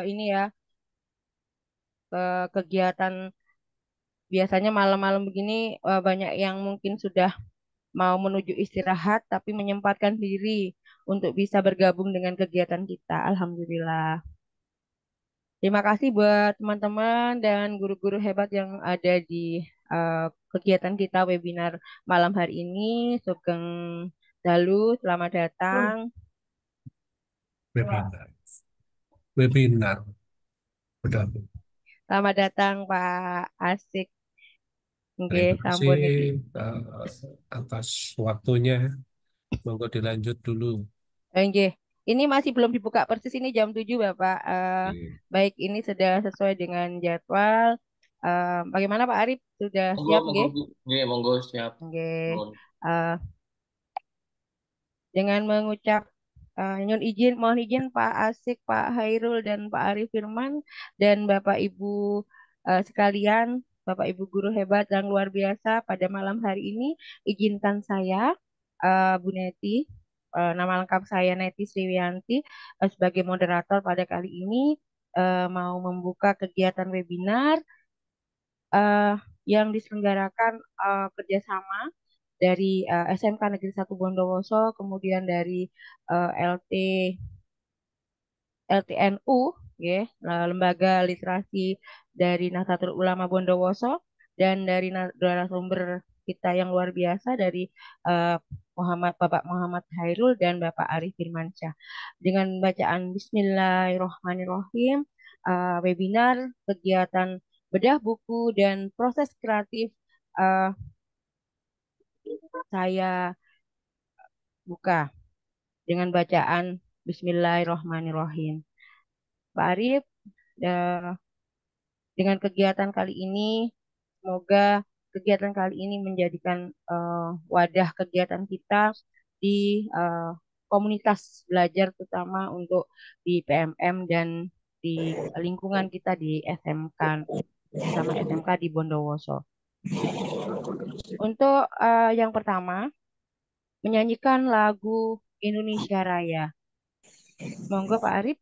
ini ya kegiatan biasanya malam-malam begini banyak yang mungkin sudah mau menuju istirahat tapi menyempatkan diri untuk bisa bergabung dengan kegiatan kita. Alhamdulillah. Terima kasih buat teman-teman dan guru-guru hebat yang ada di kegiatan kita webinar malam hari ini. Sugeng Dalu, selamat datang. Webinar. Webinar. Udah. Selamat datang Pak Asik. Terima Nggih, kasih sampun niki. eh, atas waktunya. Monggo dilanjut dulu. Nggih. Ini masih belum dibuka persis ini jam 7 Bapak. Baik ini sudah sesuai dengan jadwal. Bagaimana Pak Arif? Sudah Monggo, siap monggo, nggih? Bu. Nggih, monggo siap. Nggih. Nuhun. Eh, dengan mengucap nyun izin, mohon izin Pak Asik, Pak Hairul dan Pak Arif Firman dan Bapak Ibu sekalian, Bapak Ibu guru hebat dan luar biasa pada malam hari ini, izinkan saya Bu Neti, nama lengkap saya Neti Sriwiyanti sebagai moderator pada kali ini mau membuka kegiatan webinar eh, yang diselenggarakan kerjasama dari SMK Negeri 1 Bondowoso, kemudian dari LT LTNU, ya, Lembaga Literasi dari Nahdlatul Ulama Bondowoso, dan dari narasumber kita yang luar biasa dari eh, Bapak Muhammad Hairul dan Bapak Arif Firmansyah. Dengan bacaan Bismillahirrohmanirrohim, webinar kegiatan bedah buku dan proses kreatif eh, saya buka dengan bacaan Bismillahirrohmanirrohim. Pak Arif, eh, dengan kegiatan kali ini, semoga kegiatan kali ini menjadikan wadah kegiatan kita di komunitas belajar, terutama untuk di PMM dan di lingkungan kita di SMK, bersama SMK di Bondowoso. Untuk yang pertama, menyanyikan lagu Indonesia Raya. Monggo Pak Arif.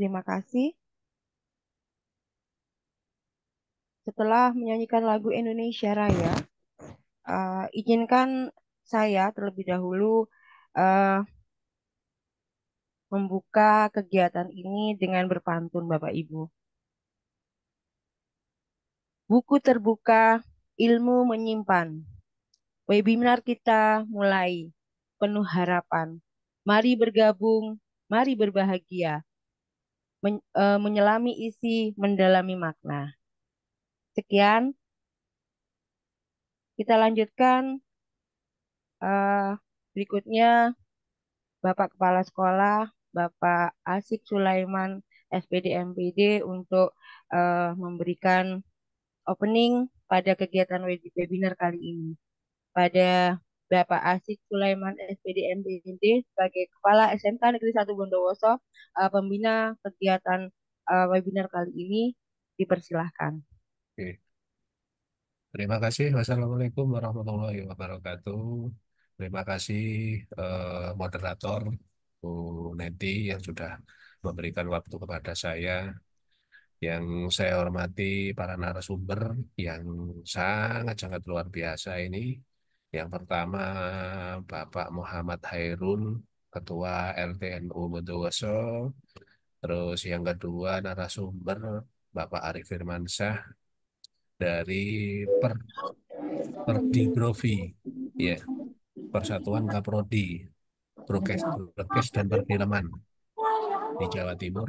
Terima kasih. Setelah menyanyikan lagu Indonesia Raya, izinkan saya terlebih dahulu eh, membuka kegiatan ini dengan berpantun Bapak Ibu. Buku terbuka, ilmu menyimpan. Webinar kita mulai, penuh harapan. Mari bergabung, mari berbahagia, menyelami isi, mendalami makna. Sekian, kita lanjutkan berikutnya. Bapak Kepala Sekolah, Bapak Asik Sulaiman, SPD MPD untuk memberikan opening pada kegiatan webinar kali ini. Pada Bapak Asik Sulaiman SPD MPD sebagai Kepala SMK Negeri 1 Bondowoso, pembina kegiatan webinar kali ini dipersilahkan. Oke. Terima kasih. Wassalamualaikum warahmatullahi wabarakatuh. Terima kasih moderator Bu Neti yang sudah memberikan waktu kepada saya. Yang saya hormati para narasumber yang sangat-sangat luar biasa ini. Yang pertama Bapak Muhammad Hairul, Ketua LTNU Bondowoso. Terus yang kedua narasumber Bapak Arif Firmansyah dari Perdiprovi, ya, Persatuan Kaprodi, Broadcast dan Perfilman di Jawa Timur.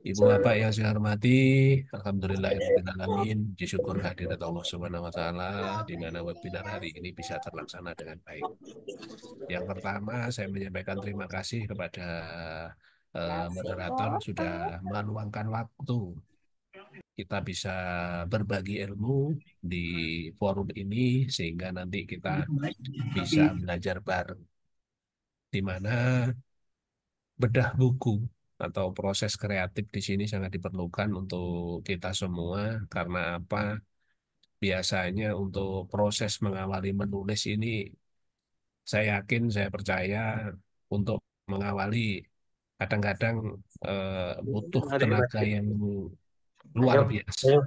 Ibu Bapak yang saya hormati, Alhamdulillahirrahmanirrahim, disyukur kehadirat Allah Subhanahu wa Ta'ala di mana webinar hari ini bisa terlaksana dengan baik. Yang pertama, saya menyampaikan terima kasih kepada moderator sudah meluangkan waktu kita bisa berbagi ilmu di forum ini sehingga nanti kita bisa belajar bareng di mana bedah buku atau proses kreatif di sini sangat diperlukan untuk kita semua karena apa? Biasanya untuk proses mengawali menulis ini saya yakin, saya percaya untuk mengawali kadang-kadang butuh Hari tenaga Batik. yang luar Ayo, biasa. ayo.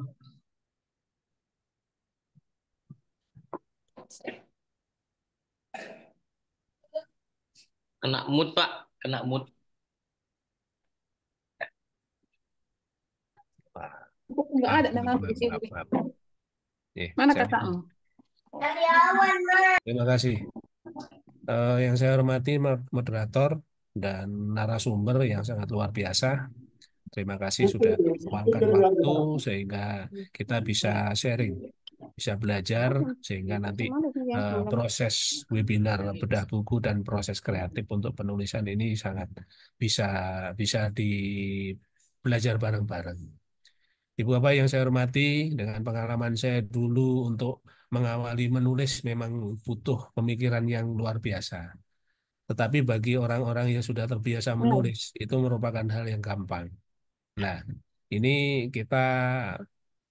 Kena mood, Pak. Kena mood. Wah, Nggak ada nama maaf, di sini. maaf, maaf. Mana Saya kakakmu? terima kasih. Yang saya hormati moderator dan narasumber yang sangat luar biasa. Terima kasih sudah meluangkan waktu sehingga kita bisa sharing, bisa belajar sehingga nanti proses webinar bedah buku dan proses kreatif untuk penulisan ini sangat bisa bisa di belajar bareng-bareng. Ibu Bapak yang saya hormati, dengan pengalaman saya dulu untuk mengawali menulis memang butuh pemikiran yang luar biasa. Tetapi bagi orang-orang yang sudah terbiasa menulis, itu merupakan hal yang gampang. Nah, ini kita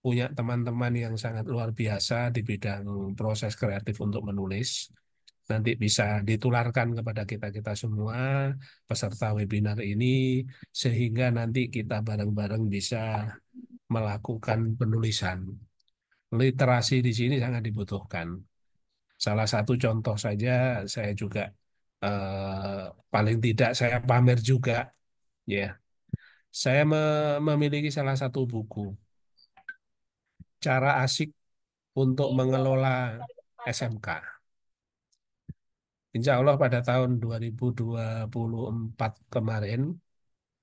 punya teman-teman yang sangat luar biasa di bidang proses kreatif untuk menulis. Nanti bisa ditularkan kepada kita-kita semua peserta webinar ini, sehingga nanti kita bareng-bareng bisa melakukan penulisan. Literasi di sini sangat dibutuhkan. Salah satu contoh saja, saya juga paling tidak saya pamer juga, ya. Saya memiliki salah satu buku, Cara Asik untuk Mengelola SMK. Insya Allah pada tahun 2024 kemarin,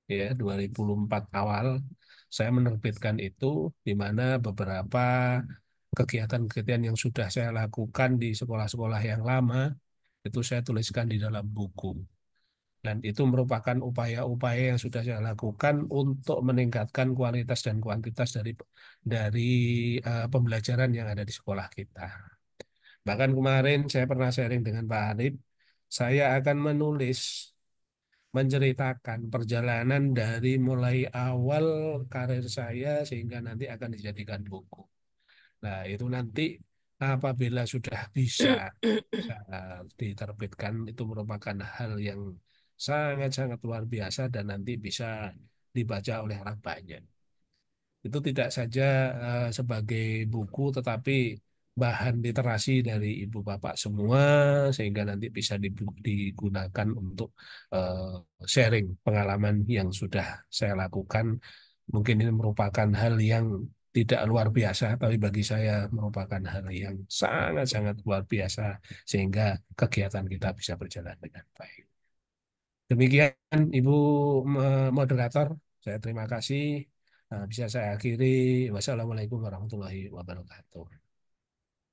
ya 2004 awal, saya menerbitkan itu di mana beberapa kegiatan-kegiatan yang sudah saya lakukan di sekolah-sekolah yang lama itu saya tuliskan di dalam buku. Dan itu merupakan upaya-upaya yang sudah saya lakukan untuk meningkatkan kualitas dan kuantitas dari pembelajaran yang ada di sekolah kita. Bahkan kemarin saya pernah sharing dengan Pak Arif, saya akan menulis, menceritakan perjalanan dari mulai awal karir saya sehingga nanti akan dijadikan buku. Nah, itu nanti apabila sudah bisa diterbitkan, itu merupakan hal yang sangat-sangat luar biasa dan nanti bisa dibaca oleh orang banyak. Itu tidak saja sebagai buku, tetapi bahan literasi dari ibu bapak semua, sehingga nanti bisa digunakan untuk sharing pengalaman yang sudah saya lakukan. Mungkin ini merupakan hal yang tidak luar biasa, tapi bagi saya merupakan hal yang sangat-sangat luar biasa, sehingga kegiatan kita bisa berjalan dengan baik. Demikian, Ibu Moderator, saya terima kasih. Bisa saya akhiri. Wassalamualaikum warahmatullahi wabarakatuh.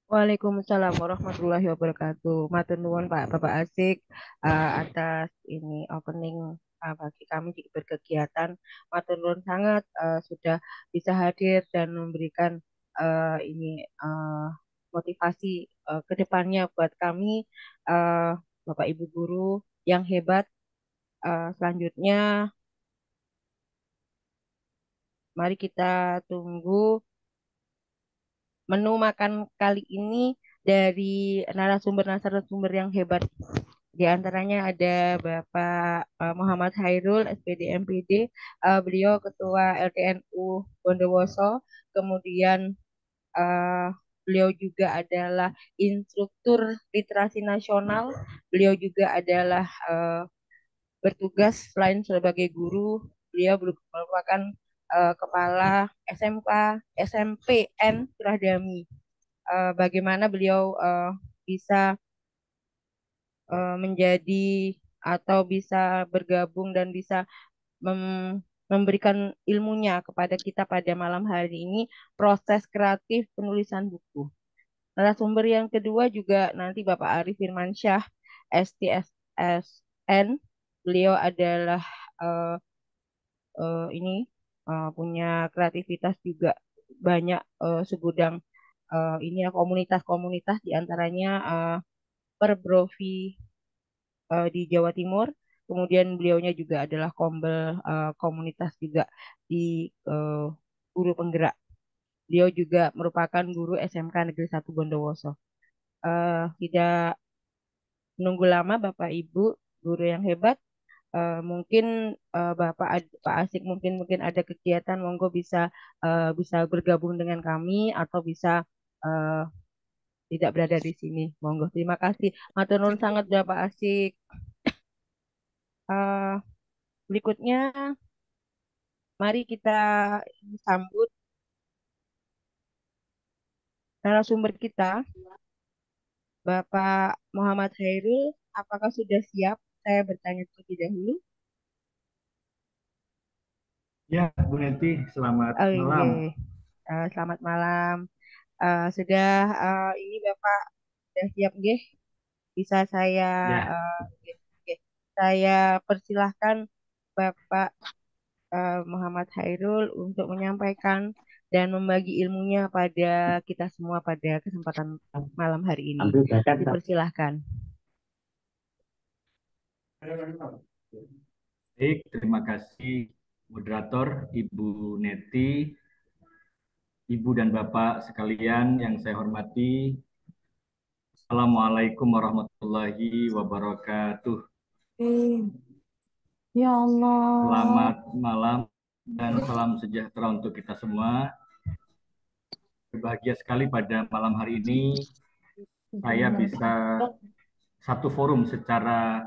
Waalaikumsalam warahmatullahi wabarakatuh. Matur nuwun Pak Bapak Asik atas ini opening bagi kami di berkegiatan. Matur nuwun sangat sudah bisa hadir dan memberikan ini motivasi ke depannya buat kami eh, Bapak Ibu guru yang hebat. Selanjutnya mari kita tunggu menu makan kali ini dari narasumber-narasumber yang hebat. Di antaranya ada Bapak Muhammad Hairul, SPD MPD, beliau Ketua LKNU Bondowoso, kemudian eh, beliau juga adalah instruktur literasi nasional, beliau juga adalah bertugas selain sebagai guru, beliau merupakan kepala SMK SMPN Suradami. Bagaimana beliau bisa menjadi atau bisa bergabung dan bisa memberikan ilmunya kepada kita pada malam hari ini proses kreatif penulisan buku. Narasumber yang kedua juga nanti Bapak Arif Firmansyah STSN. Beliau adalah eh, ini punya kreativitas juga banyak segudang ini ya komunitas-komunitas diantaranya Perbrovi di Jawa Timur. Kemudian beliaunya juga adalah kombel komunitas juga di eh, guru penggerak. Beliau juga merupakan guru SMK Negeri 1 Bondowoso. Tidak menunggu lama Bapak Ibu guru yang hebat. Mungkin Pak Asik mungkin mungkin ada kegiatan, monggo bisa bisa bergabung dengan kami atau bisa eh, tidak berada di sini. Monggo. Terima kasih. Matur nuwun sangat Bapak Asik. Eh, Berikutnya, mari kita sambut narasumber kita, Bapak Muhammad Hairul. Apakah sudah siap? Saya bertanya terlebih dahulu. Ya, Bu Neti, selamat Oh malam. iya, selamat malam. Sudah ini Bapak sudah siap, nggih? Bisa saya Ya, nggih, nggih. Saya persilahkan Bapak Muhammad Hairul untuk menyampaikan dan membagi ilmunya pada kita semua pada kesempatan malam hari ini. ambil bakat. Dipersilahkan. Baik, terima kasih moderator Ibu Neti, Ibu dan Bapak sekalian yang saya hormati. Assalamualaikum warahmatullahi wabarakatuh. Ya Allah. Selamat malam dan salam sejahtera untuk kita semua. Berbahagia sekali pada malam hari ini saya bisa satu forum secara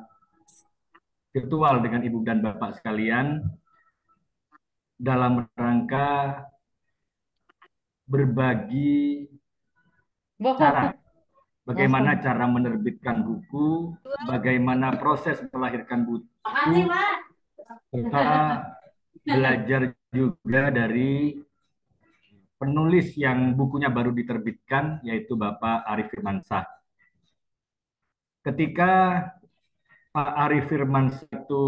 virtual dengan Ibu dan Bapak sekalian dalam rangka berbagi cara bagaimana cara menerbitkan buku, bagaimana proses melahirkan buku, serta belajar juga dari penulis yang bukunya baru diterbitkan, yaitu Bapak Arif Firmansyah. Ketika Pak Arif Firmansyah itu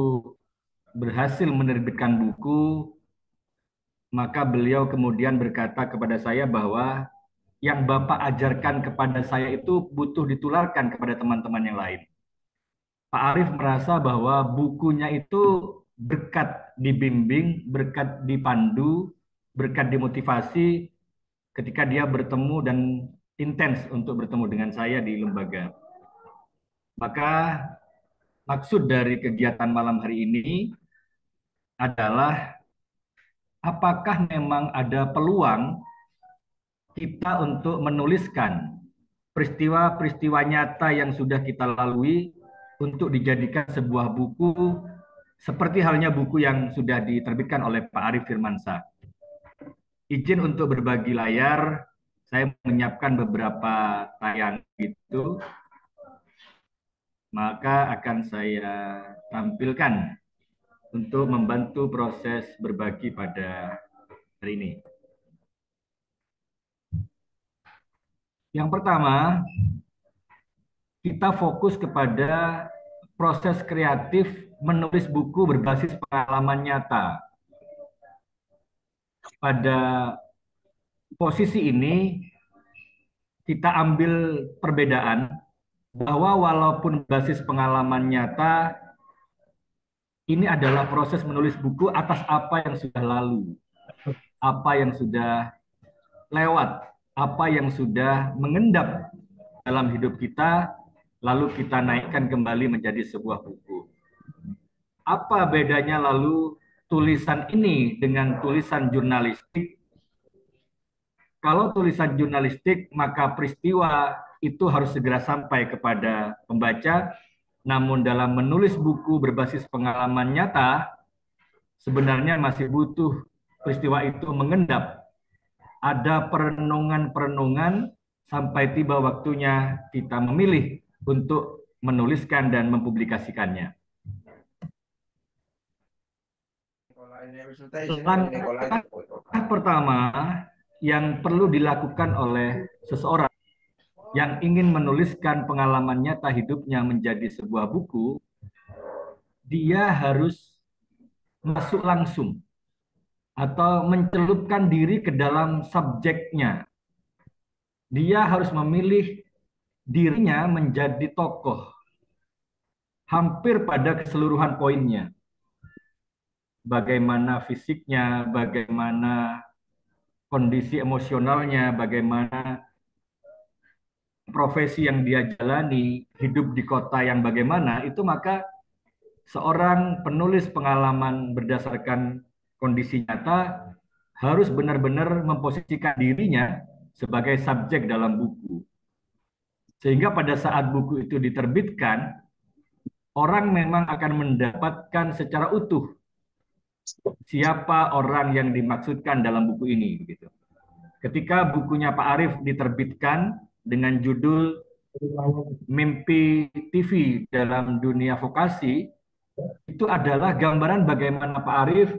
berhasil menerbitkan buku, maka beliau kemudian berkata kepada saya bahwa yang Bapak ajarkan kepada saya itu butuh ditularkan kepada teman-teman yang lain. Pak Arif merasa bahwa bukunya itu berkat dibimbing, berkat dipandu, berkat dimotivasi ketika dia bertemu dan intens untuk bertemu dengan saya di lembaga. Maka maksud dari kegiatan malam hari ini adalah apakah memang ada peluang kita untuk menuliskan peristiwa-peristiwa nyata yang sudah kita lalui untuk dijadikan sebuah buku seperti halnya buku yang sudah diterbitkan oleh Pak Arif Firmansyah. Izin untuk berbagi layar, saya menyiapkan beberapa tayangan itu, maka akan saya tampilkan untuk membantu proses berbagi pada hari ini. Yang pertama, kita fokus kepada proses kreatif menulis buku berbasis pengalaman nyata. Pada posisi ini, kita ambil perbedaan bahwa walaupun basis pengalaman nyata, ini adalah proses menulis buku atas apa yang sudah lalu, apa yang sudah lewat, apa yang sudah mengendap dalam hidup kita, lalu kita naikkan kembali menjadi sebuah buku. Apa bedanya lalu tulisan ini dengan tulisan jurnalistik? Kalau tulisan jurnalistik, maka peristiwa itu harus segera sampai kepada pembaca. Namun dalam menulis buku berbasis pengalaman nyata, sebenarnya masih butuh peristiwa itu mengendap. Ada perenungan-perenungan sampai tiba waktunya kita memilih untuk menuliskan dan mempublikasikannya. Langkah pertama yang perlu dilakukan oleh seseorang yang ingin menuliskan pengalaman nyata hidupnya menjadi sebuah buku, dia harus masuk langsung atau mencelupkan diri ke dalam subjeknya. Dia harus memilih dirinya menjadi tokoh hampir pada keseluruhan poinnya. Bagaimana fisiknya, bagaimana kondisi emosionalnya, bagaimana profesi yang dia jalani, hidup di kota yang bagaimana, itu maka seorang penulis pengalaman berdasarkan kondisi nyata harus benar-benar memposisikan dirinya sebagai subjek dalam buku. Sehingga pada saat buku itu diterbitkan, orang memang akan mendapatkan secara utuh siapa orang yang dimaksudkan dalam buku ini. Gitu. Ketika bukunya Pak Arief diterbitkan dengan judul Mimpi TV dalam Dunia Vokasi, itu adalah gambaran bagaimana Pak Arief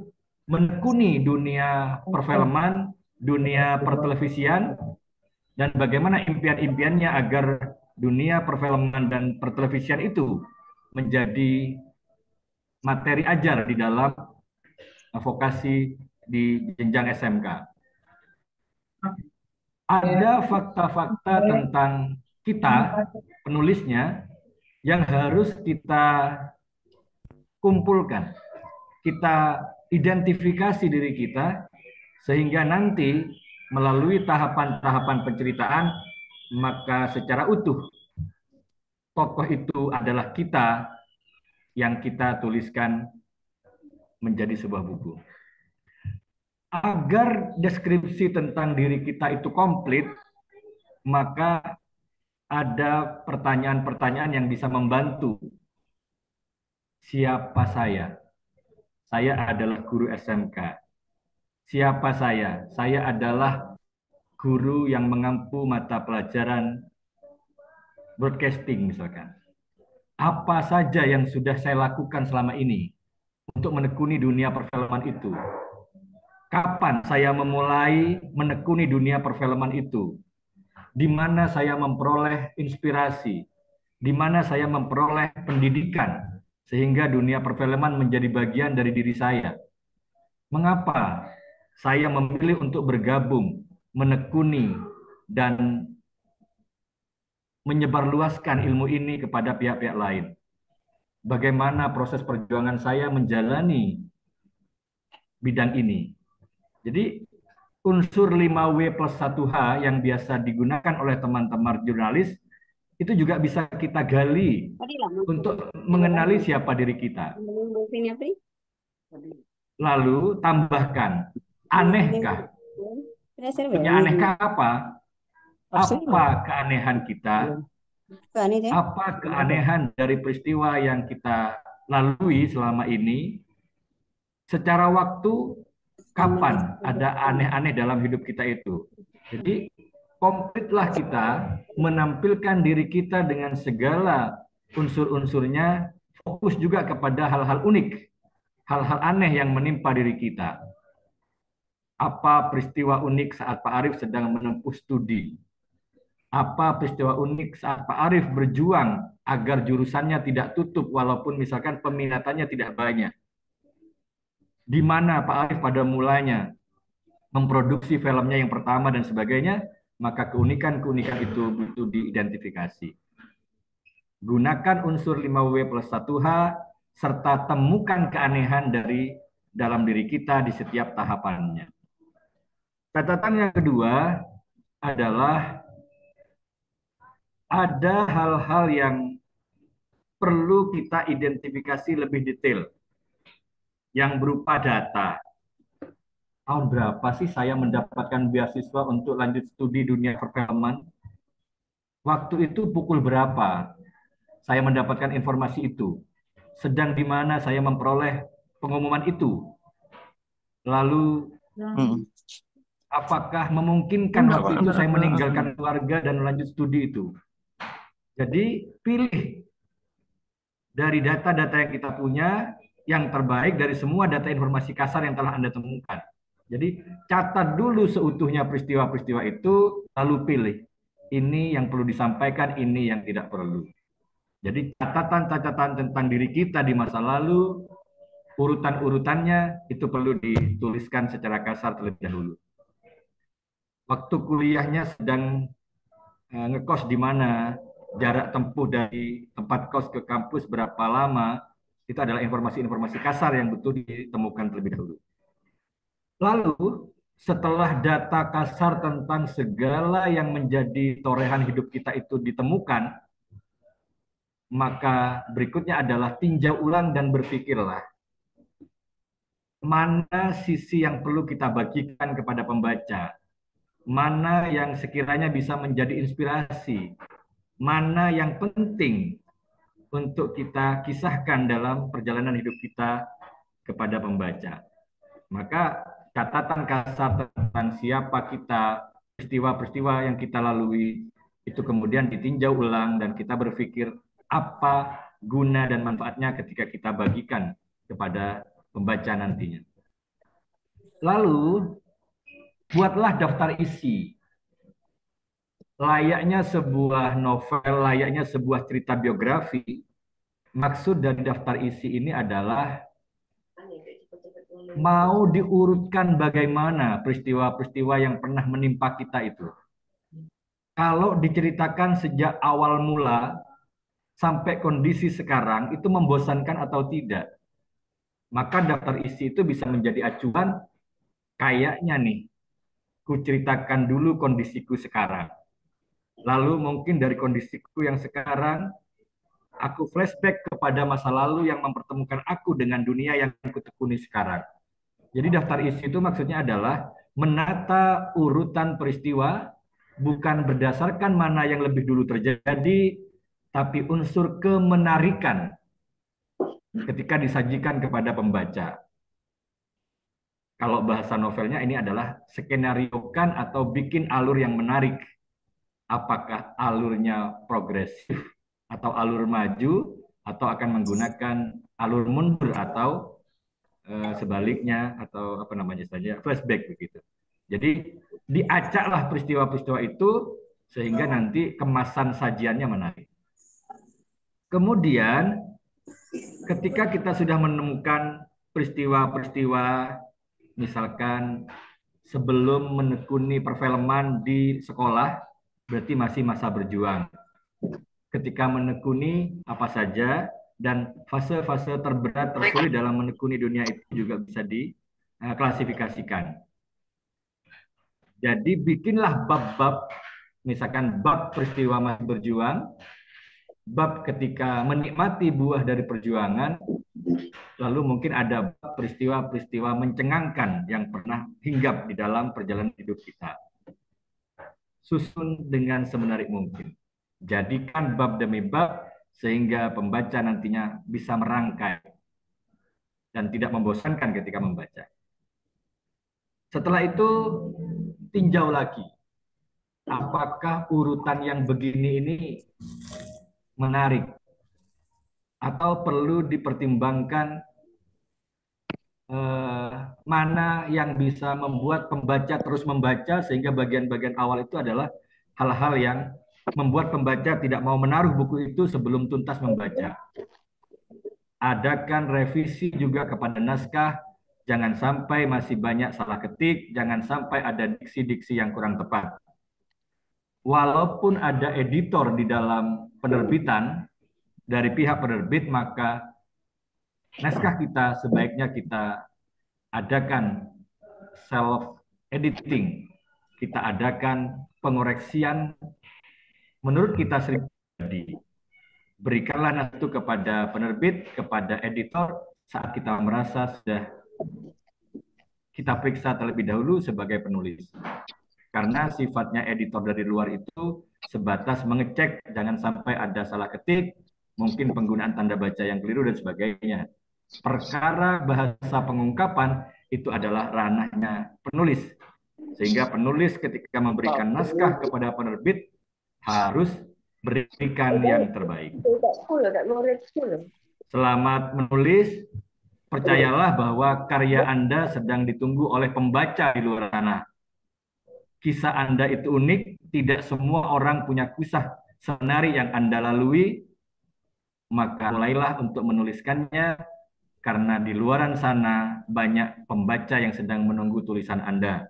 menekuni dunia perfilman, dunia pertelevisian, dan bagaimana impian-impiannya agar dunia perfilman dan pertelevisian itu menjadi materi ajar di dalam vokasi di jenjang SMK. Ada fakta-fakta tentang kita, penulisnya, yang harus kita kumpulkan. Kita identifikasi diri kita, sehingga nanti melalui tahapan-tahapan penceritaan, maka secara utuh, tokoh itu adalah kita yang kita tuliskan menjadi sebuah buku. Agar deskripsi tentang diri kita itu komplit, maka ada pertanyaan-pertanyaan yang bisa membantu. Siapa saya? Saya adalah guru SMK. Siapa saya? Saya adalah guru yang mengampu mata pelajaran broadcasting misalkan. Apa saja yang sudah saya lakukan selama ini untuk menekuni dunia perfilman itu? Kapan saya memulai menekuni dunia perfilman itu? Di mana saya memperoleh inspirasi? Di mana saya memperoleh pendidikan sehingga dunia perfilman menjadi bagian dari diri saya? Mengapa saya memilih untuk bergabung, menekuni, dan menyebarluaskan ilmu ini kepada pihak-pihak lain? Bagaimana proses perjuangan saya menjalani bidang ini? Jadi unsur 5W+1H yang biasa digunakan oleh teman-teman jurnalis itu juga bisa kita gali untuk mengenali siapa diri kita. Lalu tambahkan, anehkah? Punya anehkah apa? Apa keanehan kita? Apa keanehan dari peristiwa yang kita lalui selama ini? Secara waktu, kapan ada aneh-aneh dalam hidup kita itu? Jadi, komplitlah kita menampilkan diri kita dengan segala unsur-unsurnya, fokus juga kepada hal-hal unik, hal-hal aneh yang menimpa diri kita. Apa peristiwa unik saat Pak Arief sedang menempuh studi? apa peristiwa unik saat Pak Arief berjuang agar jurusannya tidak tutup walaupun misalkan peminatannya tidak banyak. Di mana Pak Arief pada mulanya memproduksi filmnya yang pertama dan sebagainya, maka keunikan-keunikan itu butuh diidentifikasi. Gunakan unsur 5W plus 1H serta temukan keanehan dari dalam diri kita di setiap tahapannya. Catatan yang kedua adalah ada hal-hal yang perlu kita identifikasi lebih detail yang berupa data. Tahun berapa sih saya mendapatkan beasiswa untuk lanjut studi dunia perfilman? Waktu itu pukul berapa saya mendapatkan informasi itu? Sedang di mana saya memperoleh pengumuman itu? Lalu apakah memungkinkan waktu itu saya meninggalkan keluarga dan lanjut studi itu? Jadi pilih dari data-data yang kita punya yang terbaik dari semua data informasi kasar yang telah Anda temukan. Jadi catat dulu seutuhnya peristiwa-peristiwa itu, lalu pilih. Ini yang perlu disampaikan, ini yang tidak perlu. Jadi catatan-catatan tentang diri kita di masa lalu, urutan-urutannya itu perlu dituliskan secara kasar terlebih dahulu. Waktu kuliahnya sedang ngekos di mana, jarak tempuh dari tempat kos ke kampus berapa lama, itu adalah informasi-informasi kasar yang betul ditemukan terlebih dahulu. Lalu, setelah data kasar tentang segala yang menjadi torehan hidup kita itu ditemukan, maka berikutnya adalah tinjau ulang dan berpikirlah. Mana sisi yang perlu kita bagikan kepada pembaca? Mana yang sekiranya bisa menjadi inspirasi? Mana yang penting untuk kita kisahkan dalam perjalanan hidup kita kepada pembaca? Maka catatan kasar tentang siapa kita, peristiwa-peristiwa yang kita lalui, itu kemudian ditinjau ulang dan kita berpikir apa guna dan manfaatnya ketika kita bagikan kepada pembaca nantinya. Lalu, buatlah daftar isi. Layaknya sebuah novel, layaknya sebuah cerita biografi, maksud dari daftar isi ini adalah mau diurutkan bagaimana peristiwa-peristiwa yang pernah menimpa kita itu. Kalau diceritakan sejak awal mula sampai kondisi sekarang, itu membosankan atau tidak? Maka daftar isi itu bisa menjadi acuan, kayaknya nih, ku ceritakan dulu kondisiku sekarang. Lalu mungkin dari kondisiku yang sekarang, aku flashback kepada masa lalu yang mempertemukan aku dengan dunia yang kutekuni sekarang. Jadi daftar isi itu maksudnya adalah menata urutan peristiwa, bukan berdasarkan mana yang lebih dulu terjadi, tapi unsur kemenarikan ketika disajikan kepada pembaca. Kalau bahasa novelnya ini adalah skenariokan atau bikin alur yang menarik. Apakah alurnya progresif atau alur maju atau akan menggunakan alur mundur atau sebaliknya atau apa namanya saja flashback begitu. Jadi diacaklah peristiwa-peristiwa itu sehingga nanti kemasan sajiannya menarik. Kemudian ketika kita sudah menemukan peristiwa-peristiwa misalkan sebelum menekuni perfilman di sekolah, berarti masih masa berjuang. Ketika menekuni apa saja, dan fase-fase terberat tersulit dalam menekuni dunia itu juga bisa diklasifikasikan. Jadi bikinlah bab-bab, misalkan bab peristiwa masih berjuang, bab ketika menikmati buah dari perjuangan, lalu mungkin ada bab peristiwa-peristiwa mencengangkan yang pernah hinggap di dalam perjalanan hidup kita. Susun dengan semenarik mungkin. Jadikan bab demi bab sehingga pembaca nantinya bisa merangkai dan tidak membosankan ketika membaca. Setelah itu tinjau lagi. Apakah urutan yang begini ini menarik atau perlu dipertimbangkan mana yang bisa membuat pembaca terus membaca sehingga bagian-bagian awal itu adalah hal-hal yang membuat pembaca tidak mau menaruh buku itu sebelum tuntas membaca. Adakan revisi juga kepada naskah, jangan sampai masih banyak salah ketik, jangan sampai ada diksi-diksi yang kurang tepat. Walaupun ada editor di dalam penerbitan dari pihak penerbit, maka naskah kita sebaiknya kita adakan self editing, kita adakan pengoreksian menurut kita sendiri. Berikanlah naskah itu kepada penerbit, kepada editor saat kita merasa sudah kita periksa terlebih dahulu sebagai penulis. Karena sifatnya editor dari luar itu sebatas mengecek, jangan sampai ada salah ketik, mungkin penggunaan tanda baca yang keliru dan sebagainya. Perkara bahasa pengungkapan itu adalah ranahnya penulis. Sehingga penulis ketika memberikan naskah kepada penerbit harus berikan yang terbaik. Selamat menulis, percayalah bahwa karya Anda sedang ditunggu oleh pembaca di luar sana. Kisah Anda itu unik, tidak semua orang punya kisah senari yang Anda lalui, maka mulailah untuk menuliskannya, karena di luaran sana banyak pembaca yang sedang menunggu tulisan Anda.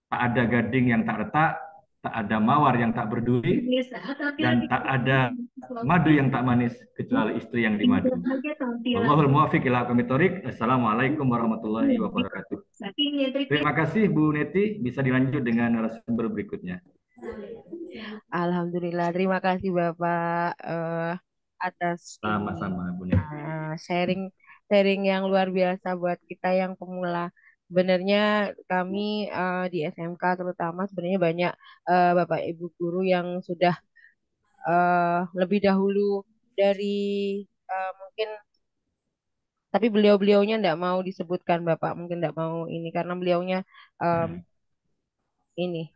Tak ada gading yang tak retak, tak ada mawar yang tak berduri, dan tak ada madu yang tak manis kecuali istri yang dimadu. Wallahul muwaffiq ila aqwamit thoriq. Assalamualaikum warahmatullahi wabarakatuh. Terima kasih Bu Neti, bisa dilanjut dengan narasumber berikutnya. Alhamdulillah, terima kasih Bapak atas Sama-sama Bu Neti. sharing yang luar biasa buat kita yang pemula. Sebenarnya kami di SMK terutama sebenarnya banyak Bapak Ibu guru yang sudah lebih dahulu dari mungkin, tapi beliau-beliaunya tidak mau disebutkan Bapak, mungkin tidak mau ini karena beliaunya ini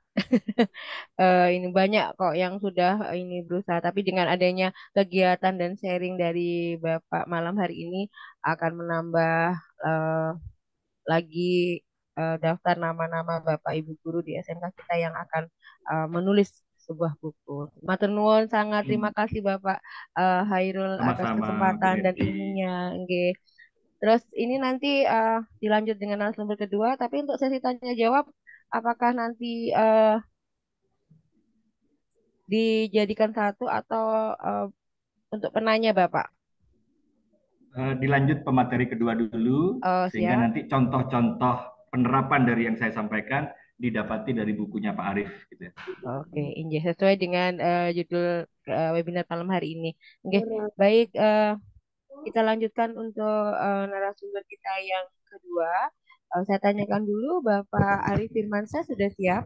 ini banyak kok yang sudah ini berusaha, tapi dengan adanya kegiatan dan sharing dari Bapak malam hari ini akan menambah eh, lagi daftar nama-nama Bapak Ibu guru di SMK kita yang akan menulis sebuah buku. Matur nuwun, sangat terima kasih Bapak Hairul atas Sama-sama Bu kesempatan dan Neti. ilmunya. Nggih. Terus ini nanti dilanjut dengan narasumber kedua, tapi untuk sesi tanya jawab, apakah nanti dijadikan satu atau untuk penanya Bapak? Dilanjut pemateri kedua dulu, Oh, sehingga siap. nanti contoh-contoh penerapan dari yang saya sampaikan didapati dari bukunya Pak Arief. Gitu ya. Oke, Injih, sesuai dengan judul webinar malam hari ini. Oke, baik, kita lanjutkan untuk narasumber kita yang kedua. Saya tanyakan dulu, Bapak Arif Firmansyah sudah siap?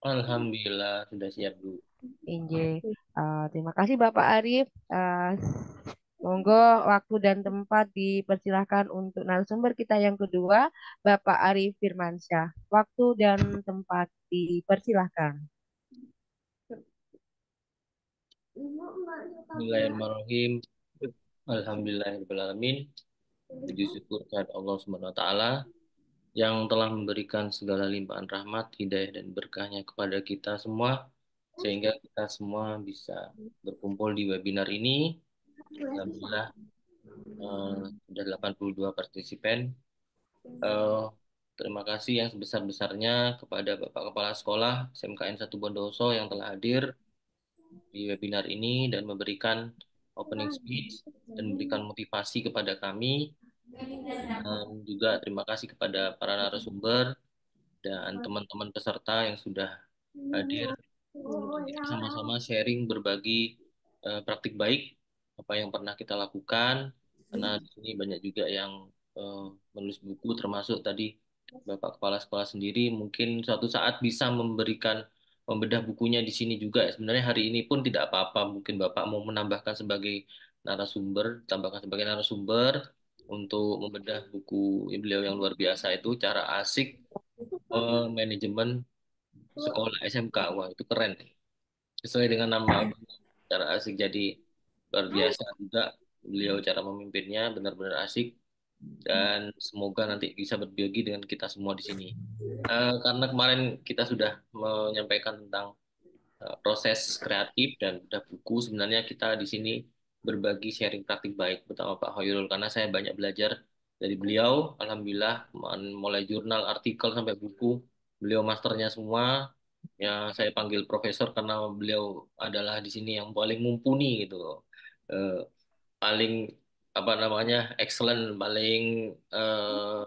Alhamdulillah sudah siap Bu. Injih, terima kasih Bapak Arif. Monggo waktu dan tempat dipersilahkan untuk narasumber kita yang kedua, Bapak Arif Firmansyah. Waktu dan tempat dipersilahkan. Bismillahirrahmanirrahim. Alhamdulillahirrahmanirrahim. Puji syukur kepada Allah Subhanahu wa taala yang telah memberikan segala limpahan rahmat, hidayah dan berkahnya kepada kita semua sehingga kita semua bisa berkumpul di webinar ini. Alhamdulillah sudah 82 partisipan. Terima kasih yang sebesar-besarnya kepada Bapak Kepala Sekolah SMKN 1 Bondowoso yang telah hadir di webinar ini dan memberikan opening speech dan memberikan motivasi kepada kami. Dan juga terima kasih kepada para narasumber dan teman-teman peserta yang sudah hadir. Kita sama-sama sharing berbagi praktik baik apa yang pernah kita lakukan, karena di sini banyak juga yang menulis buku, termasuk tadi Bapak Kepala Sekolah sendiri mungkin suatu saat bisa memberikan membedah bukunya di sini juga. Sebenarnya hari ini pun tidak apa-apa, mungkin Bapak mau menambahkan sebagai narasumber, tambahkan sebagai narasumber untuk membedah buku beliau yang luar biasa itu, cara asik manajemen sekolah SMK. Wah, itu keren. Sesuai dengan nama cara asik, jadi luar biasa juga beliau cara memimpinnya benar-benar asik. dan semoga nanti bisa berbagi dengan kita semua di sini. Karena kemarin kita sudah menyampaikan tentang proses kreatif dan udah buku, sebenarnya kita di sini berbagi sharing praktik baik bersama Pak Hoyrul karena saya banyak belajar dari beliau. Alhamdulillah, mulai jurnal, artikel sampai buku, beliau masternya semua. Ya, saya panggil profesor karena beliau adalah di sini yang paling mumpuni gitu loh. Eh, Paling apa namanya excellent, paling eh,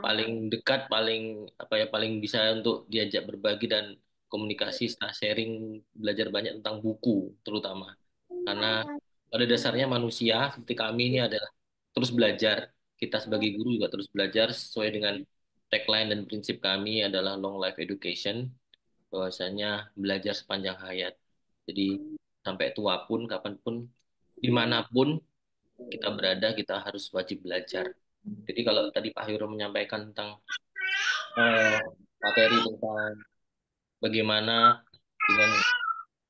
paling dekat, paling apa ya, paling bisa untuk diajak berbagi dan komunikasi setelah sharing, belajar banyak tentang buku terutama. Karena pada dasarnya manusia seperti kami ini adalah terus belajar. Kita sebagai guru juga terus belajar sesuai dengan tagline dan prinsip kami adalah long life education, bahwasanya belajar sepanjang hayat. Jadi sampai tua pun, kapanpun, dimanapun kita berada, kita harus wajib belajar. Jadi kalau tadi Pak Hiro menyampaikan tentang eh, materi tentang bagaimana dengan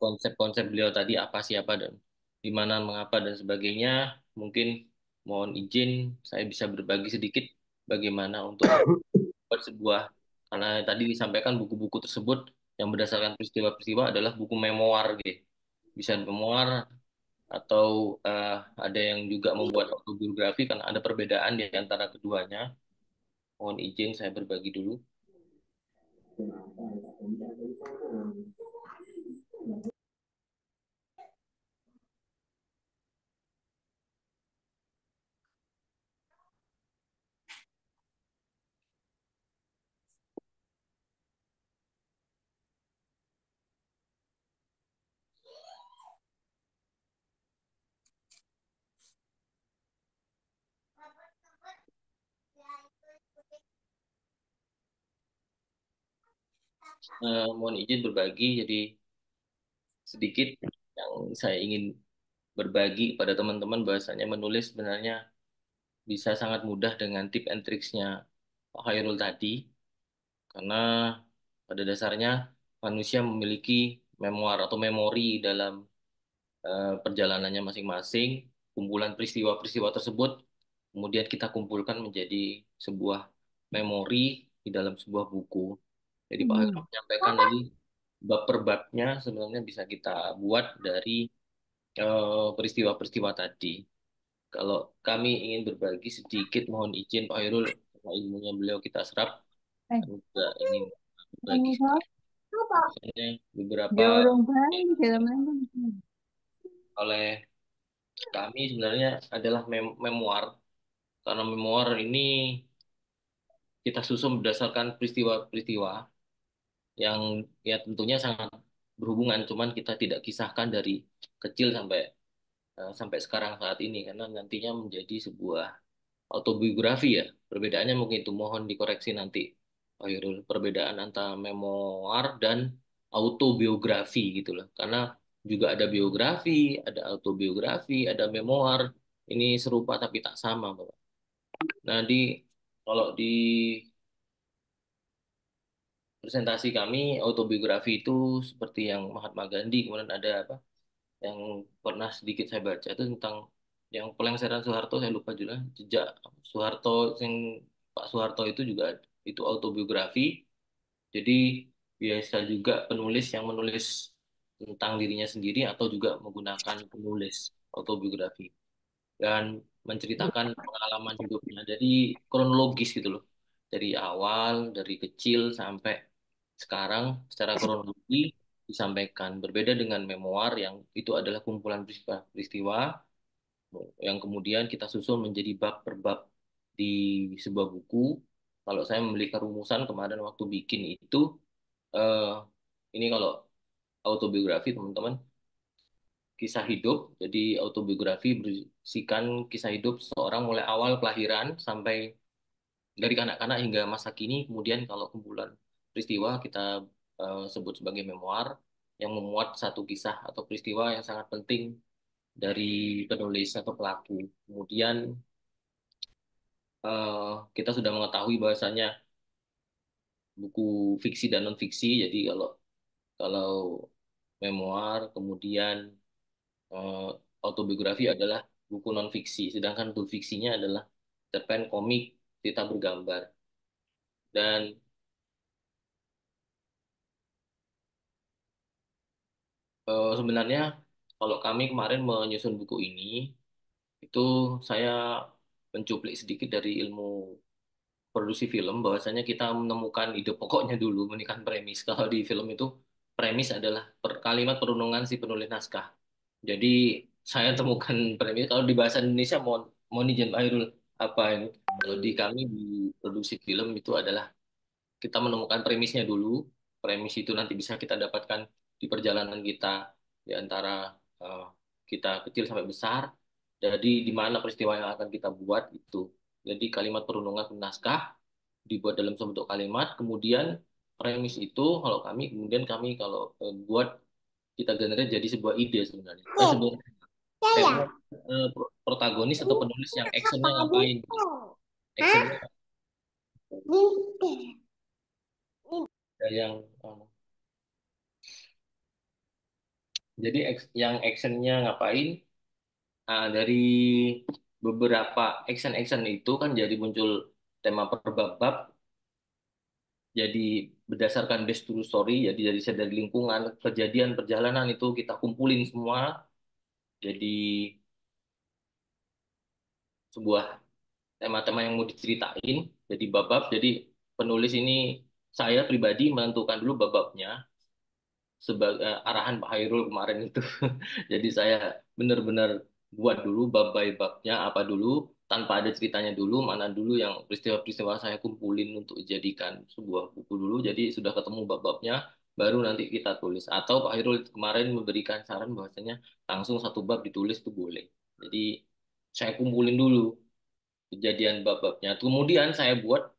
konsep-konsep beliau tadi apa siapa dan di mana mengapa dan sebagainya, mungkin mohon izin saya bisa berbagi sedikit bagaimana untuk membuat sebuah, karena tadi disampaikan buku-buku tersebut yang berdasarkan peristiwa-peristiwa adalah buku memoir gitu. Bisa memoir atau ada yang juga membuat autobiografi karena ada perbedaan di antara keduanya. Mohon izin saya berbagi dulu. Mohon izin berbagi, jadi sedikit yang saya ingin berbagi kepada teman-teman bahwasanya menulis sebenarnya bisa sangat mudah dengan tip and tricksnya Pak Khairul tadi, karena pada dasarnya manusia memiliki memoir atau memori dalam perjalanannya masing-masing, kumpulan peristiwa-peristiwa tersebut, kemudian kita kumpulkan menjadi sebuah memori di dalam sebuah buku. Jadi Pak Khairul menyampaikan tadi bab per babnya sebenarnya bisa kita buat dari peristiwa-peristiwa tadi. Kalau kami ingin berbagi sedikit, mohon izin Pak Hairul, karena ilmunya beliau kita serap, kami juga ingin berbagi sedikit. Misalnya beberapa yang oleh kami sebenarnya adalah memoir, karena memoir ini kita susun berdasarkan peristiwa-peristiwa yang ya tentunya sangat berhubungan, cuman kita tidak kisahkan dari kecil sampai sampai sekarang saat ini, karena nantinya menjadi sebuah autobiografi ya. Perbedaannya mungkin itu mohon dikoreksi nanti Pak Irul. Perbedaan antara memoir dan autobiografi gitu loh. Karena juga ada biografi, ada autobiografi, ada memoir. Ini serupa tapi tak sama, Bapak. Nah, kalau di presentasi kami autobiografi itu seperti yang Mahatma Gandhi, kemudian ada apa? Yang pernah sedikit saya baca itu tentang yang pelengseran Soeharto, saya lupa juga jejak Soeharto, yang Pak Soeharto itu juga itu autobiografi. Jadi biasa juga penulis yang menulis tentang dirinya sendiri atau juga menggunakan penulis autobiografi dan menceritakan pengalaman hidupnya dari kronologis gitu loh, dari awal, dari kecil sampai sekarang secara kronologi disampaikan. Berbeda dengan memoir yang itu adalah kumpulan peristiwa yang kemudian kita susun menjadi bab per bab di sebuah buku. Kalau saya membeli rumusan kemarin waktu bikin itu, eh, ini kalau autobiografi teman-teman, kisah hidup. Jadi autobiografi berisikan kisah hidup seorang mulai awal kelahiran sampai dari kanak-kanak hingga masa kini. Kemudian kalau kumpulan peristiwa kita sebut sebagai memoir yang memuat satu kisah atau peristiwa yang sangat penting dari penulis atau pelaku. Kemudian eh, kita sudah mengetahui bahwasanya buku fiksi dan non fiksi. Jadi kalau memoir, kemudian eh, autobiografi adalah buku non fiksi, sedangkan buku fiksinya adalah cerpen komik, cerita bergambar. Dan sebenarnya kalau kami kemarin menyusun buku ini, itu saya mencuplik sedikit dari ilmu produksi film, bahwasanya kita menemukan ide pokoknya dulu, menemukan premis. Kalau di film itu premis adalah kalimat perundungan si penulis naskah. Jadi saya temukan premis, kalau di bahasa Indonesia mohon izin Pak Hairul, apa ini? Kalau di kami di produksi film itu adalah kita menemukan premisnya dulu. Premis itu nanti bisa kita dapatkan di perjalanan kita di antara eh, kita kecil sampai besar. Jadi di mana peristiwa yang akan kita buat itu. Jadi kalimat perundungan naskah dibuat dalam sebuah kalimat, kemudian premis itu kalau kami kemudian kami kalau buat kita generate jadi sebuah ide sebenarnya. Sebuah tema protagonis atau penulis yang actionnya ngapain? Actionnya yang jadi yang actionnya ngapain? Dari beberapa action itu kan jadi muncul tema per bab, jadi berdasarkan base true story, jadi dari lingkungan, kejadian perjalanan itu kita kumpulin semua jadi sebuah tema-tema yang mau diceritain, jadi bab-bab. Jadi penulis ini saya pribadi menentukan dulu bab-babnya sebagai arahan Pak Hairul kemarin itu. Jadi saya benar-benar buat dulu bab by babnya apa dulu, tanpa ada ceritanya dulu, mana dulu yang peristiwa-peristiwa saya kumpulin untuk dijadikan sebuah buku dulu. Jadi sudah ketemu bab-babnya, baru nanti kita tulis. Atau Pak Hairul kemarin memberikan saran bahwasanya langsung satu bab ditulis itu boleh. Jadi saya kumpulin dulu kejadian bab-babnya. Kemudian saya buat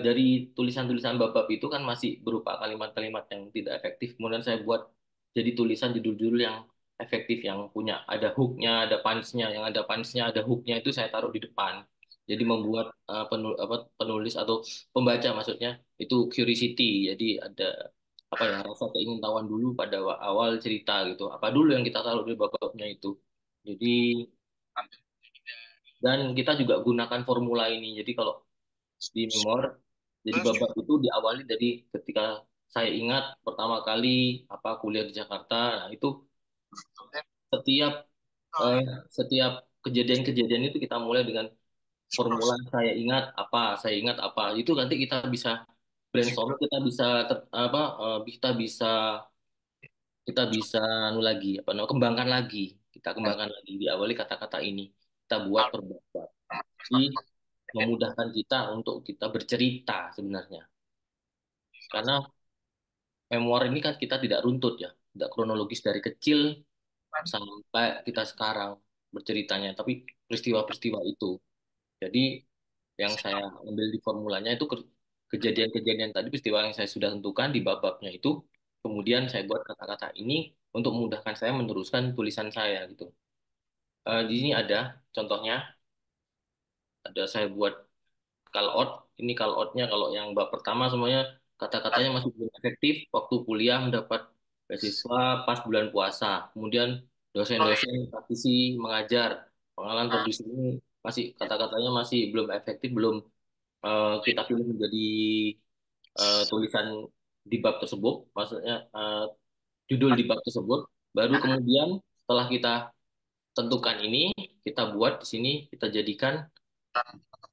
dari tulisan-tulisan bab-bab itu kan masih berupa kalimat-kalimat yang tidak efektif. Kemudian saya buat jadi tulisan judul-judul yang efektif, yang punya ada hooknya, ada punchnya, yang ada punchnya, ada hooknya itu saya taruh di depan. Jadi membuat penulis atau pembaca maksudnya itu curiosity. Jadi ada apa ya rasa keingintahuan dulu pada awal cerita gitu. Apa dulu yang kita taruh di bab-babnya itu. Jadi dan kita juga gunakan formula ini. Jadi kalau di memor. Jadi babak itu diawali dari ketika saya ingat pertama kali apa kuliah di Jakarta. Nah, itu setiap eh, setiap kejadian-kejadian itu kita mulai dengan formula saya ingat apa. Itu nanti kita bisa brainstorm, kita bisa kita bisa anu lagi apa namanya kembangkan lagi. Kita kembangkan lagi diawali kata-kata ini. Kita buat per bab. Jadi memudahkan kita untuk kita bercerita sebenarnya. Karena memoir ini kan kita tidak runtut ya, tidak kronologis dari kecil sampai kita sekarang berceritanya, tapi peristiwa-peristiwa itu. Jadi yang saya ambil di formulanya itu kejadian-kejadian tadi, peristiwa yang saya sudah tentukan di bab-babnya itu, kemudian saya buat kata-kata ini untuk memudahkan saya meneruskan tulisan saya gitu. Di sini ada contohnya, ada saya buat call out. Ini call outnya kalau yang bab pertama semuanya kata-katanya masih belum efektif waktu kuliah mendapat beasiswa pas bulan puasa. Kemudian dosen-dosen praktisi mengajar pengalaman produksi ini masih kata-katanya masih belum efektif, belum kita pilih menjadi tulisan di bab tersebut, maksudnya judul di bab tersebut. Baru kemudian setelah kita tentukan ini, kita buat di sini, kita jadikan.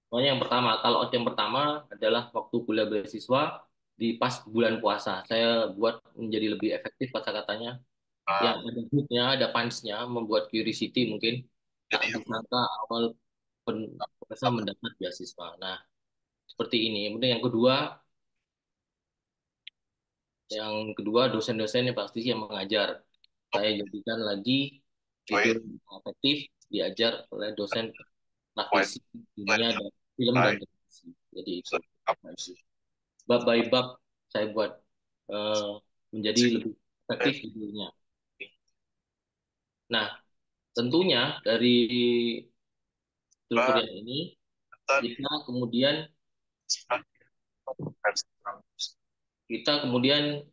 Pokoknya yang pertama, kalau yang pertama adalah waktu kuliah beasiswa di pas bulan puasa. Saya buat menjadi lebih efektif kata-katanya. Yang ada hook-nya, ada punch-nya, membuat curiosity mungkin tak disangka awal puasa mendapat beasiswa. Nah, seperti ini. Kemudian yang kedua dosen-dosen yang pasti yang mengajar. Saya jadikan lagi itu efektif diajar oleh dosen praktisi dunia dan film dan televisi. Jadi itu bab by bab saya buat eh, menjadi lebih efektif judulnya. Nah, tentunya dari struktur yang ini kita kemudian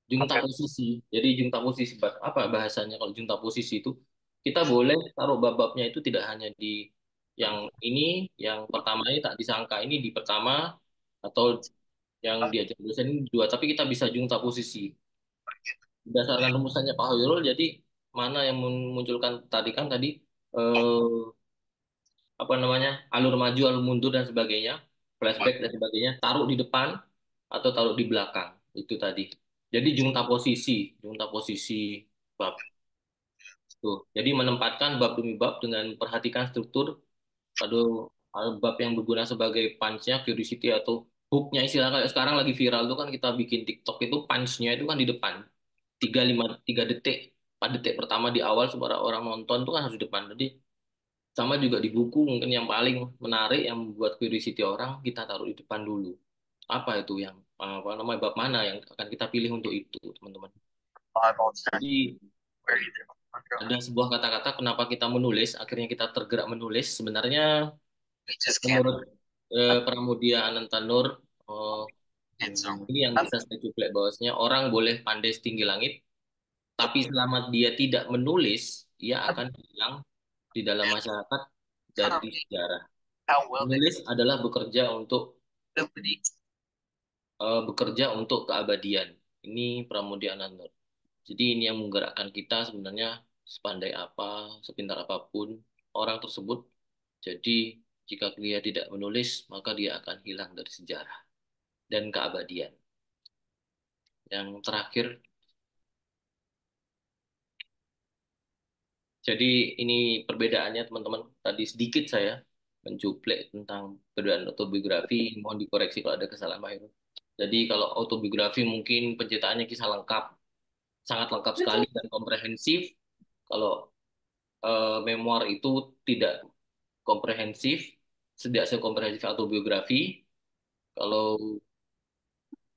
junta posisi. Jadi junta posisi apa bahasanya kalau junta posisi itu kita boleh taruh bab-babnya itu tidak hanya di yang ini, yang pertama ini tak disangka ini di pertama, atau yang diajar dosen ini di dua, tapi kita bisa jungta posisi. Berdasarkan rumusannya Pak Hoyrul, jadi mana yang memunculkan tadi kan tadi apa namanya alur maju, alur mundur dan sebagainya, flashback dan sebagainya, taruh di depan atau taruh di belakang itu tadi. Jadi jungta posisi bab tuh. Jadi menempatkan bab demi bab dengan memperhatikan struktur pada bab yang berguna sebagai punch-nya, curiosity atau hook-nya, istilah kayak sekarang lagi viral tuh kan, kita bikin TikTok itu punch-nya itu kan di depan. 3 detik, 4 detik pertama di awal supaya orang nonton tuh kan harus di depan. Jadi sama juga di buku, mungkin yang paling menarik yang membuat curiosity orang kita taruh di depan dulu. Apa itu yang apa namanya bab mana yang akan kita pilih untuk itu, teman-teman. Jadi ada sebuah kata-kata kenapa kita menulis, akhirnya kita tergerak menulis. Sebenarnya menurut Pramudia Anantanur, ini yang bisa saya cuplek bahwasanya orang boleh pandai setinggi langit, tapi selama dia tidak menulis, ia akan hilang di dalam masyarakat dari sejarah. Menulis adalah bekerja untuk keabadian. Ini Pramudia Anantanur. Jadi ini yang menggerakkan kita sebenarnya, sepandai apa, sepintar apapun orang tersebut. Jadi jika dia tidak menulis, maka dia akan hilang dari sejarah dan keabadian. Yang terakhir, jadi ini perbedaannya teman-teman. Tadi sedikit saya mencuplek tentang perbedaan autobiografi, mohon dikoreksi kalau ada kesalahan Pak Heru. Jadi kalau autobiografi mungkin penceritaannya kisah lengkap, sangat lengkap sekali dan komprehensif. Kalau memoir itu tidak komprehensif, tidak sekomprehensif autobiografi. Kalau